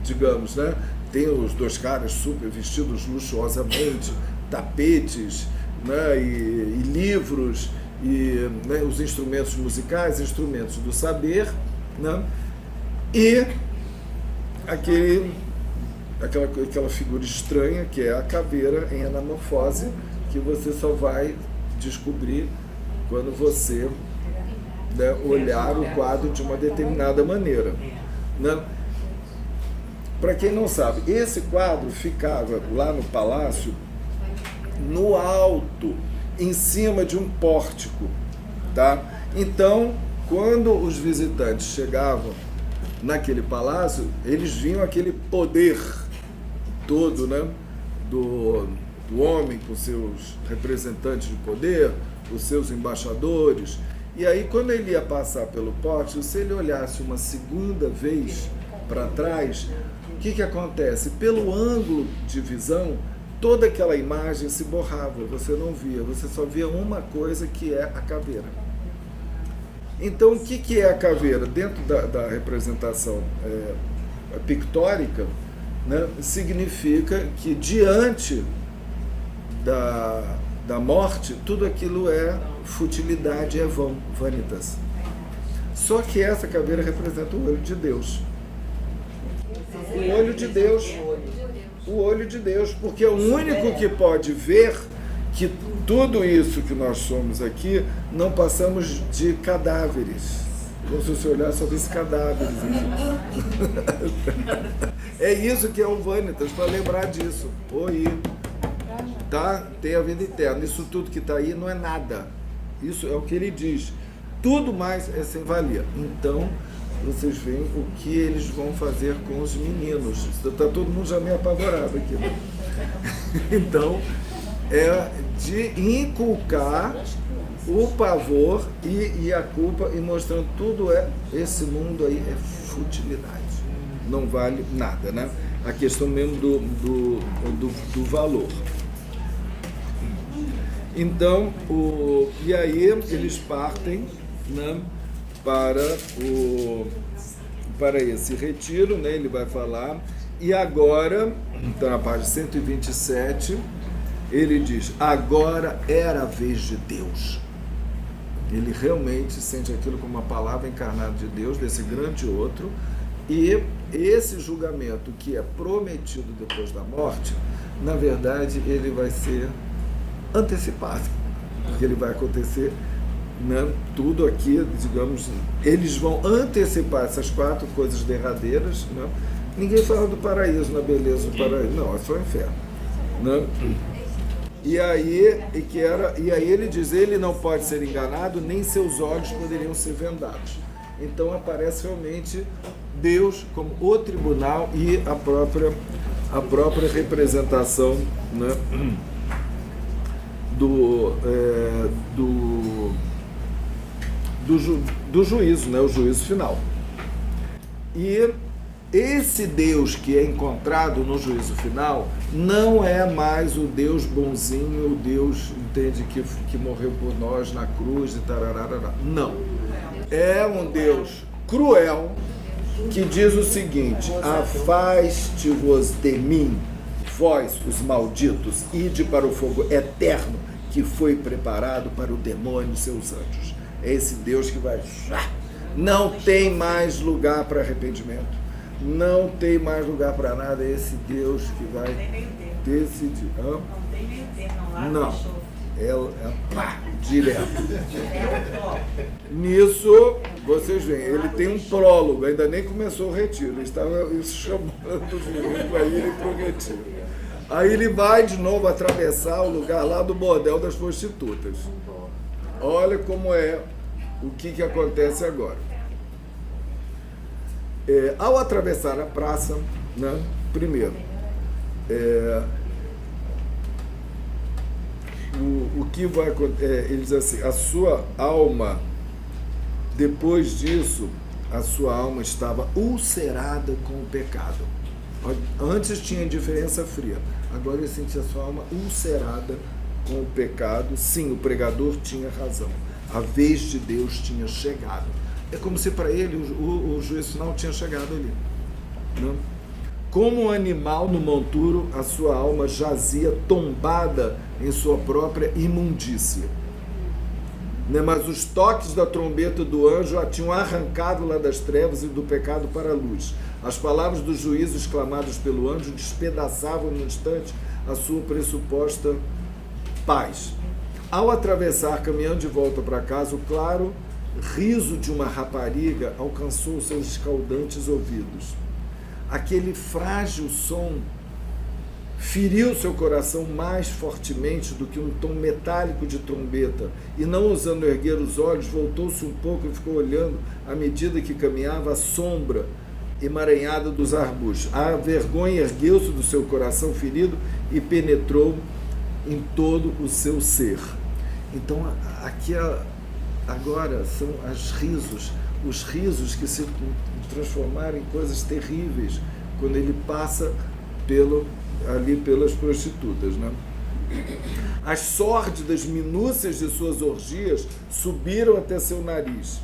digamos, né? Tem os 2 caras super vestidos luxuosamente, tapetes, né, e livros, e, né, os instrumentos musicais, instrumentos do saber, né, e aquela figura estranha que é a caveira em anamorfose, que você só vai descobrir quando você, né, olhar o quadro de uma determinada maneira, né? Para quem não sabe, esse quadro ficava lá no palácio, no alto, em cima de um pórtico, tá? Então, quando os visitantes chegavam naquele palácio, eles viam aquele poder todo, né, do homem com seus representantes de poder, os seus embaixadores. E aí, quando ele ia passar pelo pórtico, se ele olhasse uma segunda vez para trás, o que acontece? Pelo ângulo de visão, toda aquela imagem se borrava, você não via, você só via uma coisa, que é a caveira. Então, o que é a caveira? Dentro da representação pictórica, né, significa que diante da morte, tudo aquilo é futilidade, é vão, vanitas. Só que essa caveira representa o olho de Deus. O olho de Deus. O olho de Deus, porque é o único que pode ver que tudo isso que nós somos aqui, não passamos de cadáveres. Como se você olhar, só visse cadáveres aqui. É isso que é o vanitas, para lembrar disso. Oi, tá? Tem a vida eterna. Isso tudo que está aí não é nada. Isso é o que ele diz. Tudo mais é sem valia. Então, vocês veem o que eles vão fazer com os meninos. Está todo mundo já meio apavorado aqui, né? Então, é de inculcar o pavor e a culpa, e mostrando tudo esse mundo aí é futilidade. Não vale nada, né? A questão mesmo do valor. Então, e aí eles partem, né, para esse retiro, né? Ele vai falar, e agora, então na página 127, ele diz, agora era a vez de Deus. Ele realmente sente aquilo como uma palavra encarnada de Deus, desse grande outro, e esse julgamento que é prometido depois da morte, na verdade, ele vai ser antecipado, porque ele vai acontecer, né, tudo aqui, digamos, eles vão antecipar essas 4 coisas derradeiras, né? Ninguém fala do paraíso, na beleza do paraíso, não, é só o inferno, né? E aí ele diz, ele não pode ser enganado, nem seus olhos poderiam ser vendados. Então aparece realmente Deus como o tribunal e a própria representação, né, do juízo, né, o juízo final. E esse Deus que é encontrado no juízo final não é mais o Deus bonzinho, o Deus, entende, que morreu por nós na cruz e tararara. Não. É um Deus cruel que diz o seguinte, afaste-vos de mim, vós, os malditos, ide para o fogo eterno que foi preparado para o demônio e seus anjos. É esse Deus que vai... Não tem mais lugar para arrependimento. Não tem mais lugar para nada, é esse Deus que vai decidir. Não tem meio termo, lá não. Fechou. Pá, direto. Nisso, vocês veem, ele tem um prólogo, ainda nem começou o retiro, ele estava chamando os meninos para irem para o retiro. Aí ele vai de novo atravessar o lugar lá do bordel das prostitutas. Olha como é, o que acontece agora. Ao atravessar a praça, né, primeiro, o que vai acontecer, ele diz assim, a sua alma, depois disso, a sua alma estava ulcerada com o pecado. Antes tinha indiferença fria, agora ele sentia a sua alma ulcerada com o pecado. Sim, o pregador tinha razão, a vez de Deus tinha chegado. É como se para ele o juízo final tinha chegado ali, né? Como um animal no monturo, a sua alma jazia tombada em sua própria imundícia, né? Mas os toques da trombeta do anjo a tinham arrancado lá das trevas e do pecado para a luz. As palavras do juízo exclamadas pelo anjo despedaçavam no instante a sua pressuposta paz. Ao atravessar, caminhando de volta para casa, o claro riso de uma rapariga alcançou seus escaldantes ouvidos. Aquele frágil som feriu seu coração mais fortemente do que um tom metálico de trombeta, e não ousando erguer os olhos, voltou-se um pouco e ficou olhando à medida que caminhava a sombra emaranhada dos arbustos. A vergonha ergueu-se do seu coração ferido e penetrou em todo o seu ser. Então aqui agora são os risos que se transformaram em coisas terríveis quando ele passa ali pelas prostitutas, né? As sórdidas minúcias de suas orgias subiram até seu nariz.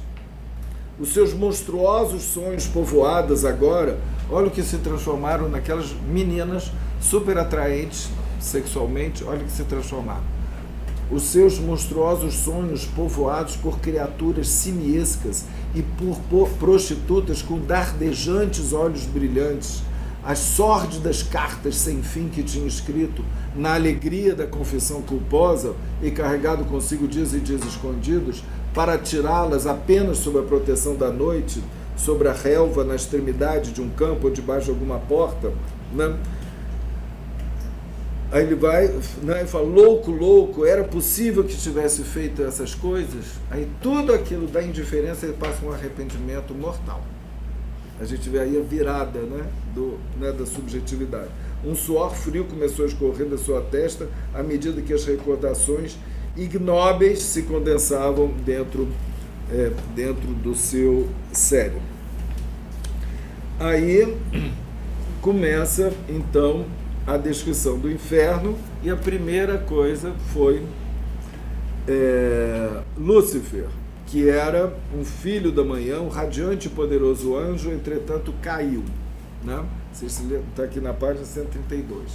Os seus monstruosos sonhos povoadas agora, olha o que se transformaram naquelas meninas super atraentes sexualmente, olha o que se transformaram. Os seus monstruosos sonhos povoados por criaturas simiescas e por prostitutas com dardejantes olhos brilhantes, as sórdidas cartas sem fim que tinha escrito, na alegria da confissão culposa e carregado consigo dias e dias escondidos, para tirá-las apenas sob a proteção da noite, sobre a relva na extremidade de um campo ou debaixo de alguma porta, né? Aí ele vai, né, e fala, louco, era possível que tivesse feito essas coisas? Aí tudo aquilo da indiferença, ele passa um arrependimento mortal. A gente vê aí a virada, né, da subjetividade. Um suor frio começou a escorrer da sua testa à medida que as recordações ignóbeis se condensavam dentro do seu cérebro. Aí começa, então, a descrição do inferno, e a primeira coisa foi Lúcifer, que era um filho da manhã, um radiante e poderoso anjo, entretanto caiu. Né? Está aqui na página 132.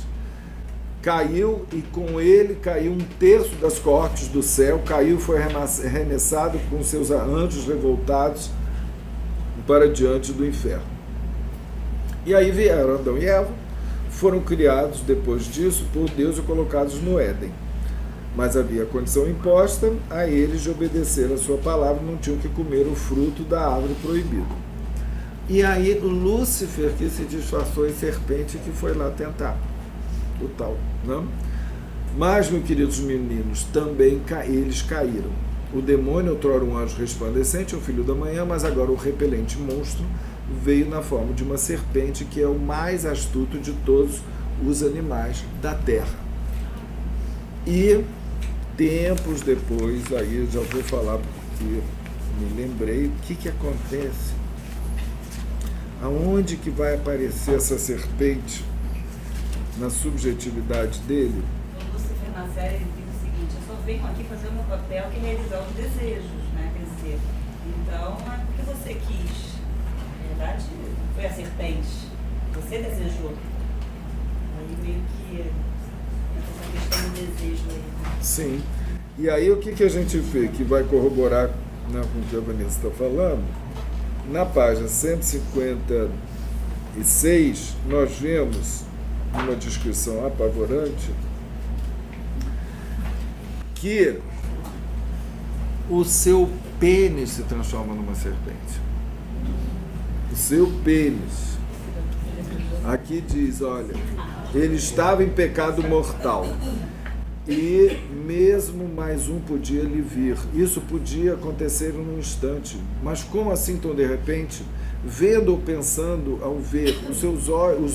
Caiu, e com ele caiu um terço das cohortes do céu, caiu e foi arremessado com seus anjos revoltados para diante do inferno. E aí vieram Adão e Eva, foram criados depois disso por Deus e colocados no Éden. Mas havia condição imposta a eles de obedecer a sua palavra, não tinham que comer o fruto da árvore proibida. E aí Lúcifer, que se disfarçou em serpente, que foi lá tentar o tal, não? Mas, meus queridos meninos, também eles caíram. O demônio, outrora um anjo resplandecente, o filho da manhã, mas agora o repelente monstro veio na forma de uma serpente, que é o mais astuto de todos os animais da terra. E tempos depois, aí eu já vou falar porque me lembrei, o que acontece? Aonde que vai aparecer essa serpente na subjetividade dele? O Lúcifer na série ele diz o seguinte: eu só venho aqui fazer o meu papel, que é realizar os desejos, né? Quer dizer, então é porque você quis. Na verdade, foi a serpente. Você desejou. Aí meio que essa questão do desejo aí. Sim. E aí o que a gente vê que vai corroborar, né, com o que a Vanessa está falando? Na página 156, nós vemos uma descrição apavorante que o seu pênis se transforma numa serpente. O seu pênis. Aqui diz, olha, ele estava em pecado mortal. E mesmo mais um podia lhe vir. Isso podia acontecer num instante. Mas como assim tão de repente? Vendo ou pensando ao ver, os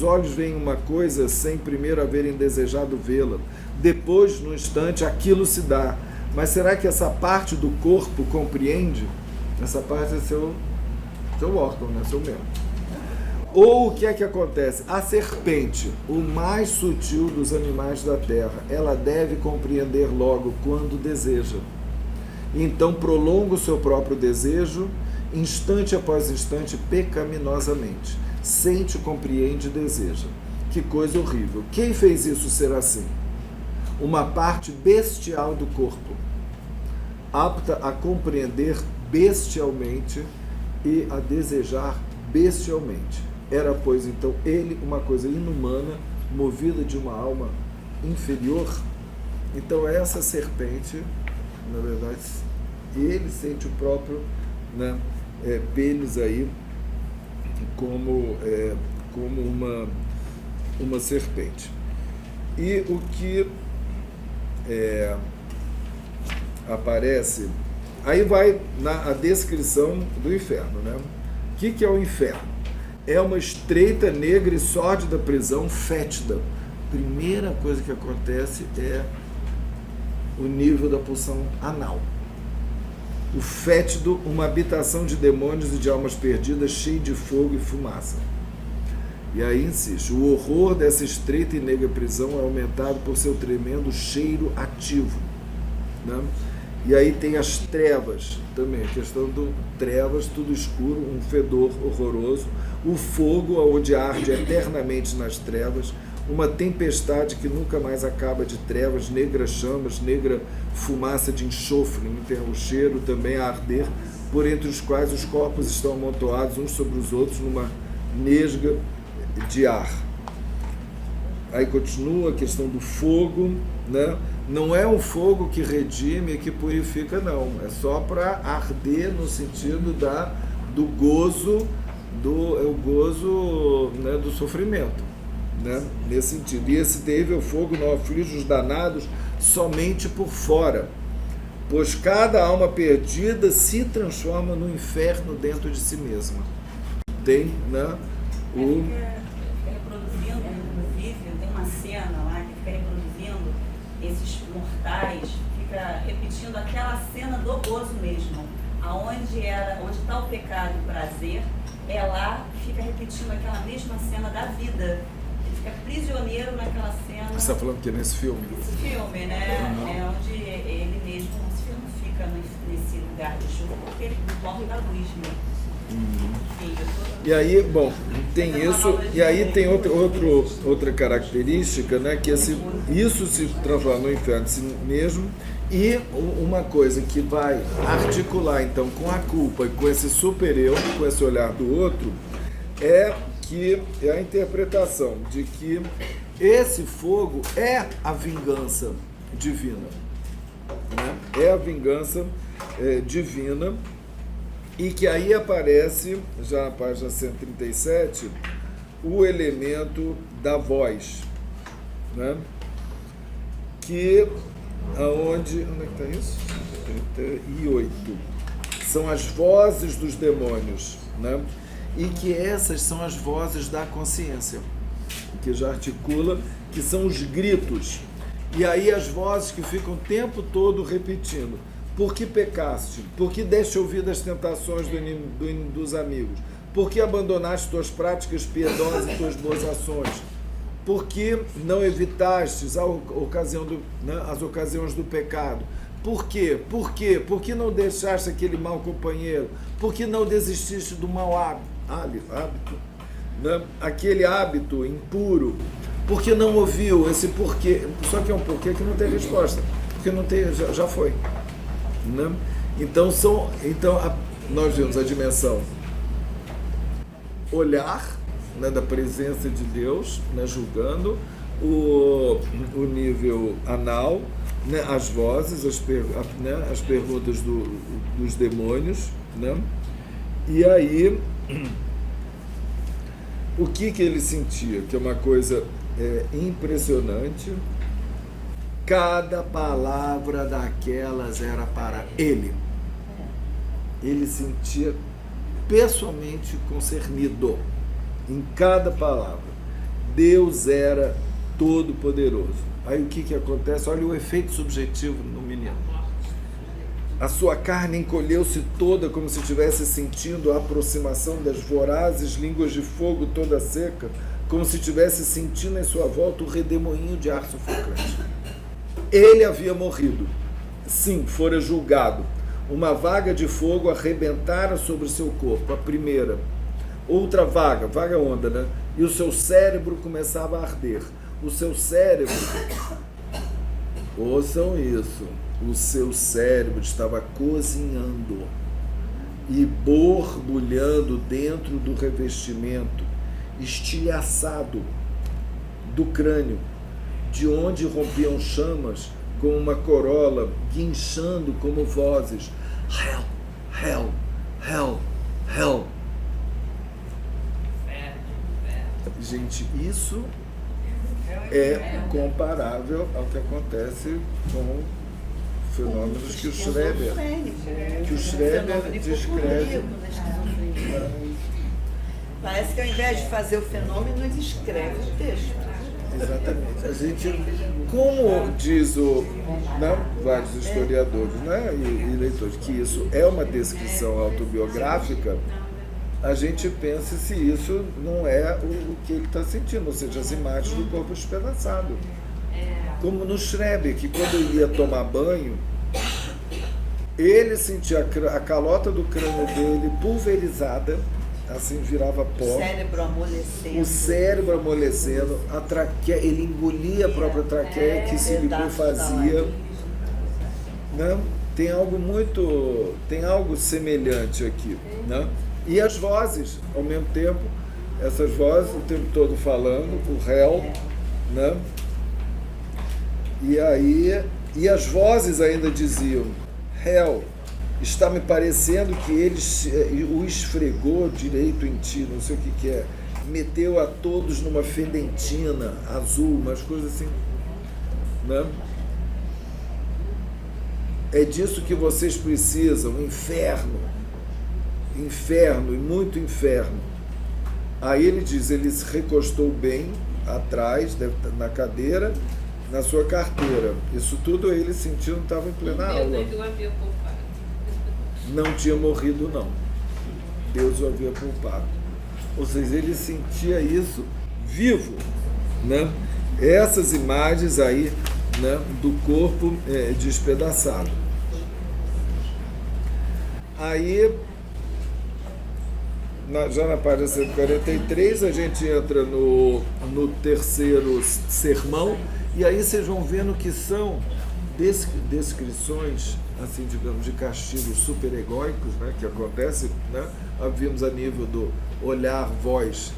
olhos veem uma coisa sem primeiro haverem desejado vê-la. Depois, no instante, aquilo se dá. Mas será que essa parte do corpo compreende? Essa parte é seu órgão, né? Seu membro. Ou o que é que acontece? A serpente, o mais sutil dos animais da terra, ela deve compreender logo quando deseja. Então prolonga o seu próprio desejo, instante após instante, pecaminosamente. Sente, compreende e deseja. Que coisa horrível. Quem fez isso ser assim? Uma parte bestial do corpo, apta a compreender bestialmente e a desejar bestialmente. Era, pois, então, ele uma coisa inumana, movida de uma alma inferior. Então, essa serpente, na verdade, ele sente o próprio, né, pênis aí como uma serpente. E o que aparece, aí vai a descrição do inferno, né? O que é o inferno? É uma estreita, negra e sórdida prisão fétida. Primeira coisa que acontece é o nível da pulsão anal. O fétido, uma habitação de demônios e de almas perdidas, cheio de fogo e fumaça. E aí insiste, o horror dessa estreita e negra prisão é aumentado por seu tremendo cheiro ativo, né? E aí tem as trevas também, a questão do trevas, tudo escuro, um fedor horroroso, o fogo onde arde eternamente nas trevas, uma tempestade que nunca mais acaba de trevas, negras chamas, negra fumaça de enxofre, o cheiro também a arder, por entre os quais os corpos estão amontoados uns sobre os outros numa nesga de ar. Aí continua a questão do fogo, né? Não é um fogo que redime e que purifica, não. É só para arder no sentido do gozo, o gozo, né, do sofrimento, né? Nesse sentido. E esse terrível fogo não aflige os danados somente por fora, pois cada alma perdida se transforma no inferno dentro de si mesma. Tem, né? Reproduzindo, inclusive, tem uma cena lá que fica reproduzindo esses mortais, fica repetindo aquela cena do gozo mesmo, aonde está o pecado e o prazer, é lá que fica repetindo aquela mesma cena da vida. Ele fica prisioneiro naquela cena. Você está falando que é nesse filme? Esse filme, né? É onde ele mesmo, esse filme fica nesse nesse lugar de chuva, porque ele porta a luz, né? Enfim, E aí, bom, tem isso, e aí tem outra característica, né, que isso se transforma no inferno de si mesmo, e uma coisa que vai articular então com a culpa e com esse super-eu, com esse olhar do outro, é a interpretação de que esse fogo é a vingança divina, né? É a vingança divina, e que aí aparece, já na página 137, o elemento da voz, né? Que onde é que está isso? 38. São as vozes dos demônios, né? E que essas são as vozes da consciência, que já articula, que são os gritos. E aí as vozes que ficam o tempo todo repetindo: por que pecaste? Por que deste ouvido às tentações dos amigos? Por que abandonaste tuas práticas piedosas e tuas boas ações? Por que não evitastes as ocasiões do pecado? Por quê? Por quê? Por que não deixaste aquele mau companheiro? Por que não desististe do mau hábito? Né? Aquele hábito impuro? Por que não ouviu esse porquê? Só que é um porquê que não tem resposta. Porque não tem, já foi. Né? Então, nós vemos a dimensão olhar, né, da presença de Deus, né, julgando, o nível anal, né, as vozes, as perguntas dos demônios, né? E aí, o que ele sentia? Que é uma coisa impressionante. Cada palavra daquelas era para ele. Ele sentia pessoalmente concernido em cada palavra. Deus era todo-poderoso. Aí o que acontece? Olha o efeito subjetivo no menino. A sua carne encolheu-se toda, como se estivesse sentindo a aproximação das vorazes línguas de fogo toda seca, como se estivesse sentindo em sua volta o redemoinho de ar sufocante. Ele havia morrido. Sim, fora julgado. Uma vaga de fogo arrebentara sobre seu corpo, a primeira. Outra vaga onda, né? E o seu cérebro começava a arder. O seu cérebro, ouçam isso, o seu cérebro estava cozinhando e borbulhando dentro do revestimento estilhaçado do crânio, de onde rompiam chamas como uma corola, guinchando como vozes. Hell, hell, hell, hell. Gente, isso é comparável ao que acontece com fenômenos que o Schreber descreve. Parece que ao invés de fazer o fenômeno, ele escreve o texto. Exatamente. A gente, como diz vários historiadores, né, e leitores, que isso é uma descrição autobiográfica, a gente pensa se isso não é o que ele está sentindo, ou seja, as imagens do corpo espedaçado. Como no Schreber, que quando ele ia tomar banho, ele sentia a calota do crânio dele pulverizada, assim virava pó. O cérebro amolecendo, a traqueia, ele engolia a própria traqueia que se liquefazia. Né? Tem algo semelhante aqui, né? E as vozes, ao mesmo tempo, essas vozes o tempo todo falando, o réu, né? E as vozes ainda diziam: réu, está me parecendo que ele o esfregou direito em ti, não sei o que é, meteu a todos numa fedentina azul, umas coisas assim, né? É disso que vocês precisam, inferno e muito inferno. Aí ele diz, ele se recostou bem atrás, na cadeira, na sua carteira. Isso tudo ele sentiu, não estava em plena aula. Não tinha morrido, não. Deus o havia poupado. Ou seja, ele sentia isso vivo, né? Essas imagens aí, né, do corpo despedaçado. Aí, já na página 143, a gente entra no terceiro sermão, e aí vocês vão vendo que são descrições, assim, digamos, de castigos superegóicos, né, que acontecem, né? Vimos a nível do olhar, voz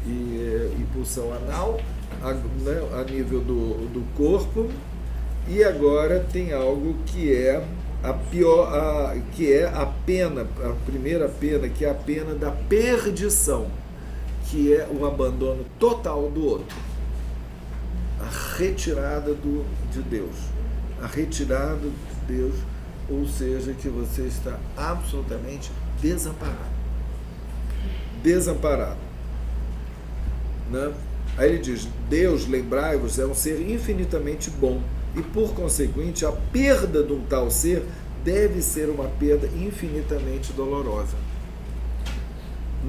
e pulsão anal, a nível do corpo, e agora tem algo que é a pior, que é a pena, a primeira pena, que é a pena da perdição, que é o abandono total do outro, a retirada de Deus, a retirada de Deus, ou seja, que você está absolutamente desamparado, né? Aí ele diz: Deus, lembrai-vos, é um ser infinitamente bom, e por conseguinte a perda de um tal ser deve ser uma perda infinitamente dolorosa.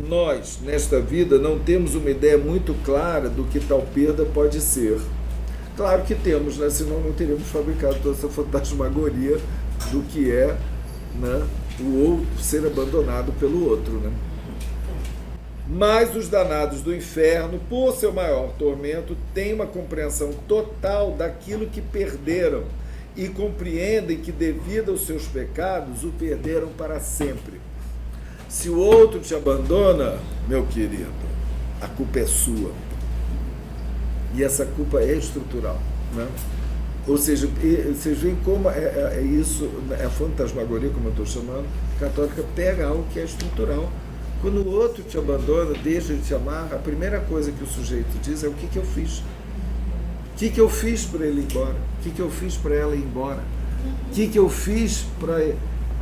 Nós, nesta vida, não temos uma ideia muito clara do que tal perda pode ser. Claro que temos, né? Senão não teríamos fabricado toda essa fantasmagoria do que é, né, o outro ser abandonado pelo outro, né? Mas os danados do inferno, por seu maior tormento, têm uma compreensão total daquilo que perderam e compreendem que, devido aos seus pecados, o perderam para sempre. Se o outro te abandona, meu querido, a culpa é sua. E essa culpa é estrutural, né? Ou seja, vocês veem como isso, a fantasmagoria, como eu estou chamando, católica, pega algo que é estrutural. Quando o outro te abandona, deixa de te amar, a primeira coisa que o sujeito diz é: o que eu fiz? O que eu fiz para ele ir embora? O que eu fiz para ela ir embora? O que eu fiz para,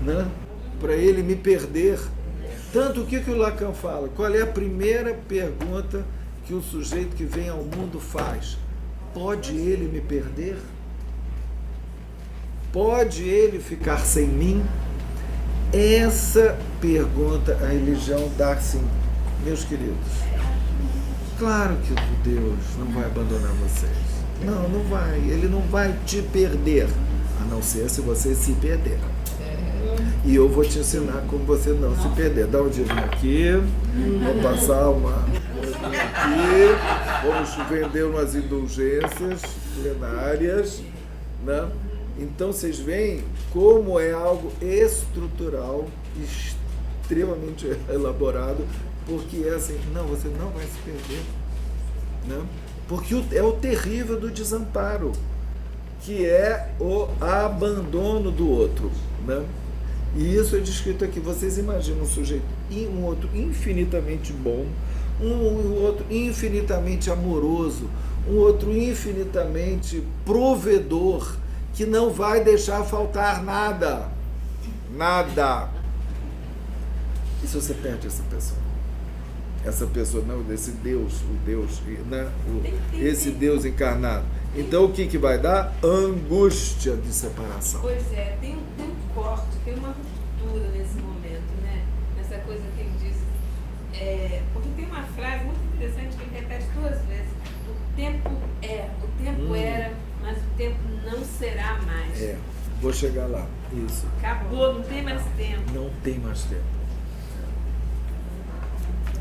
né, ele me perder? Tanto o que o Lacan fala? Qual é a primeira pergunta que o sujeito que vem ao mundo faz? Pode ele me perder? Pode ele ficar sem mim? Essa pergunta a religião dá, sim, meus queridos. Claro que Deus não vai abandonar vocês. Não, não vai. Ele não vai te perder, a não ser se você se perder. E eu vou te ensinar como você não se perder. Dá um dinheiro aqui, vamos passar uma aqui, vamos vender umas indulgências plenárias, né? Então vocês veem como é algo estrutural, extremamente elaborado, porque é assim: não, você não vai se perder, né? Porque é o terrível do desamparo, que é o abandono do outro, né? E isso é descrito aqui. Vocês imaginam um sujeito e um outro infinitamente bom, um outro infinitamente amoroso, um outro infinitamente provedor, que não vai deixar faltar nada. Nada. E se você perde essa pessoa, não, esse Deus, o Deus, né? Esse Deus encarnado. Então o que vai dar? Angústia de separação. Pois é, tem um corte, tem uma ruptura nesse momento, né? Nessa coisa que ele diz. Porque tem uma frase muito interessante que ele repete 2 vezes: o tempo era, mas o tempo não será mais. Vou chegar lá. Isso. Acabou, não tem mais tempo. Não tem mais tempo.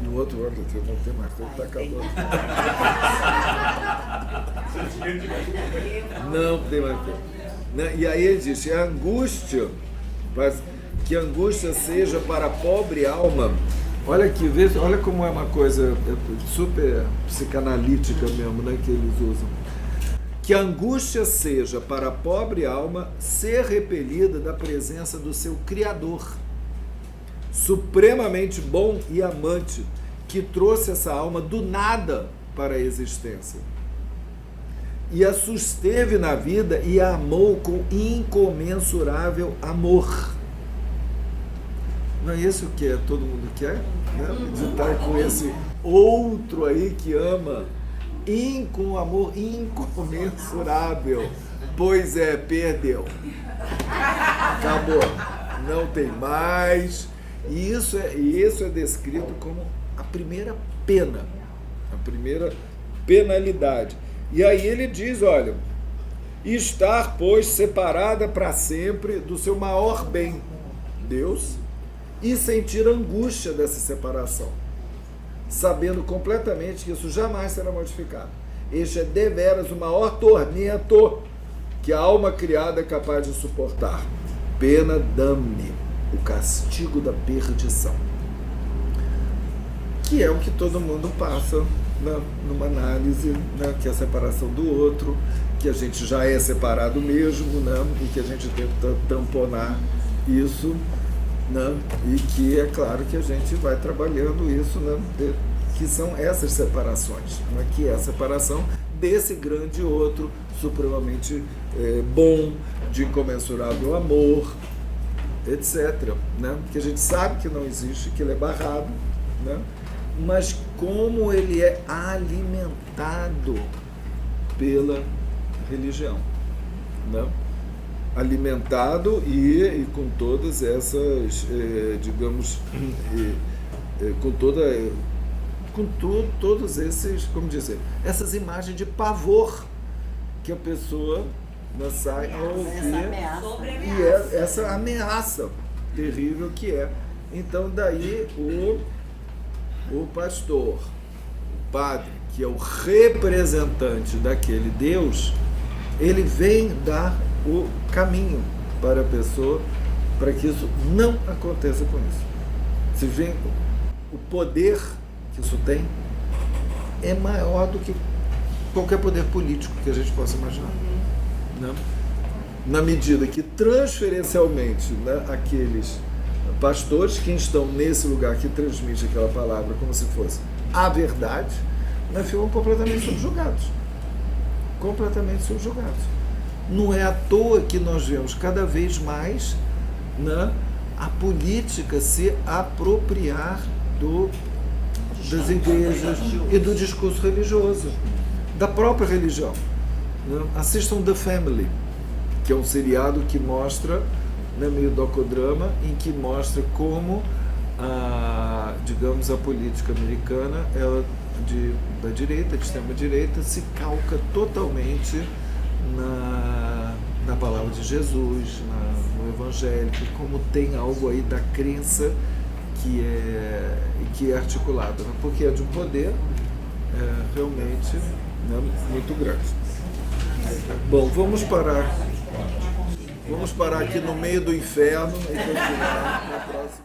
E o outro, não tem mais tempo, está acabando. Não tem mais tempo. E aí ele diz: a angústia, que a angústia seja para a pobre alma. Olha aqui, olha como é uma coisa super psicanalítica mesmo, né, que eles usam. Que a angústia seja para a pobre alma ser repelida da presença do seu Criador, supremamente bom e amante, que trouxe essa alma do nada para a existência e a susteve na vida e a amou com incomensurável amor. Não é isso que todo mundo quer? Né? De estar com esse outro aí que ama com um amor incomensurável. Pois perdeu. Acabou. Não tem mais. E isso é descrito como a primeira pena, a primeira penalidade. E aí ele diz: olha, estar, pois, separada para sempre do seu maior bem, Deus, e sentir angústia dessa separação, sabendo completamente que isso jamais será modificado. Este é deveras o maior tormento que a alma criada é capaz de suportar. Pena damne, o castigo da perdição. Que é o que todo mundo passa, né, numa análise, né, que é a separação do outro, que a gente já é separado mesmo, né, e que a gente tenta tamponar isso, né, e que é claro que a gente vai trabalhando isso, né, que são essas separações, né, que é a separação desse grande outro supremamente bom, de incomensurável amor, etc. Né, que a gente sabe que não existe, que ele é barrado, né, mas como ele é alimentado pela religião, né? Alimentado e com todas essas, digamos, todos esses, como dizer, essas imagens de pavor que a pessoa sai a ouvir, e é essa ameaça terrível que é. Então daí o pastor, o padre, que é o representante daquele Deus, ele vem dar o caminho para a pessoa, para que isso não aconteça com isso. Se vem o poder que isso tem, é maior do que qualquer poder político que a gente possa imaginar. Né? Na medida que transferencialmente, né, aqueles pastores que estão nesse lugar que transmite aquela palavra como se fosse a verdade, né, ficam completamente subjugados. Completamente subjugados. Não é à toa que nós vemos cada vez mais, né, a política se apropriar das igrejas e do discurso religioso, da própria religião. Né? Assistam The Family, que é um seriado que mostra, né, meio docodrama, em que mostra como digamos, a política americana, ela da direita, de extrema direita, se calca totalmente na palavra de Jesus, no Evangelho, como tem algo aí da crença que é articulado, né? Porque é de um poder realmente, né, muito grande. Bom, vamos parar aqui no meio do inferno e continuar na próxima.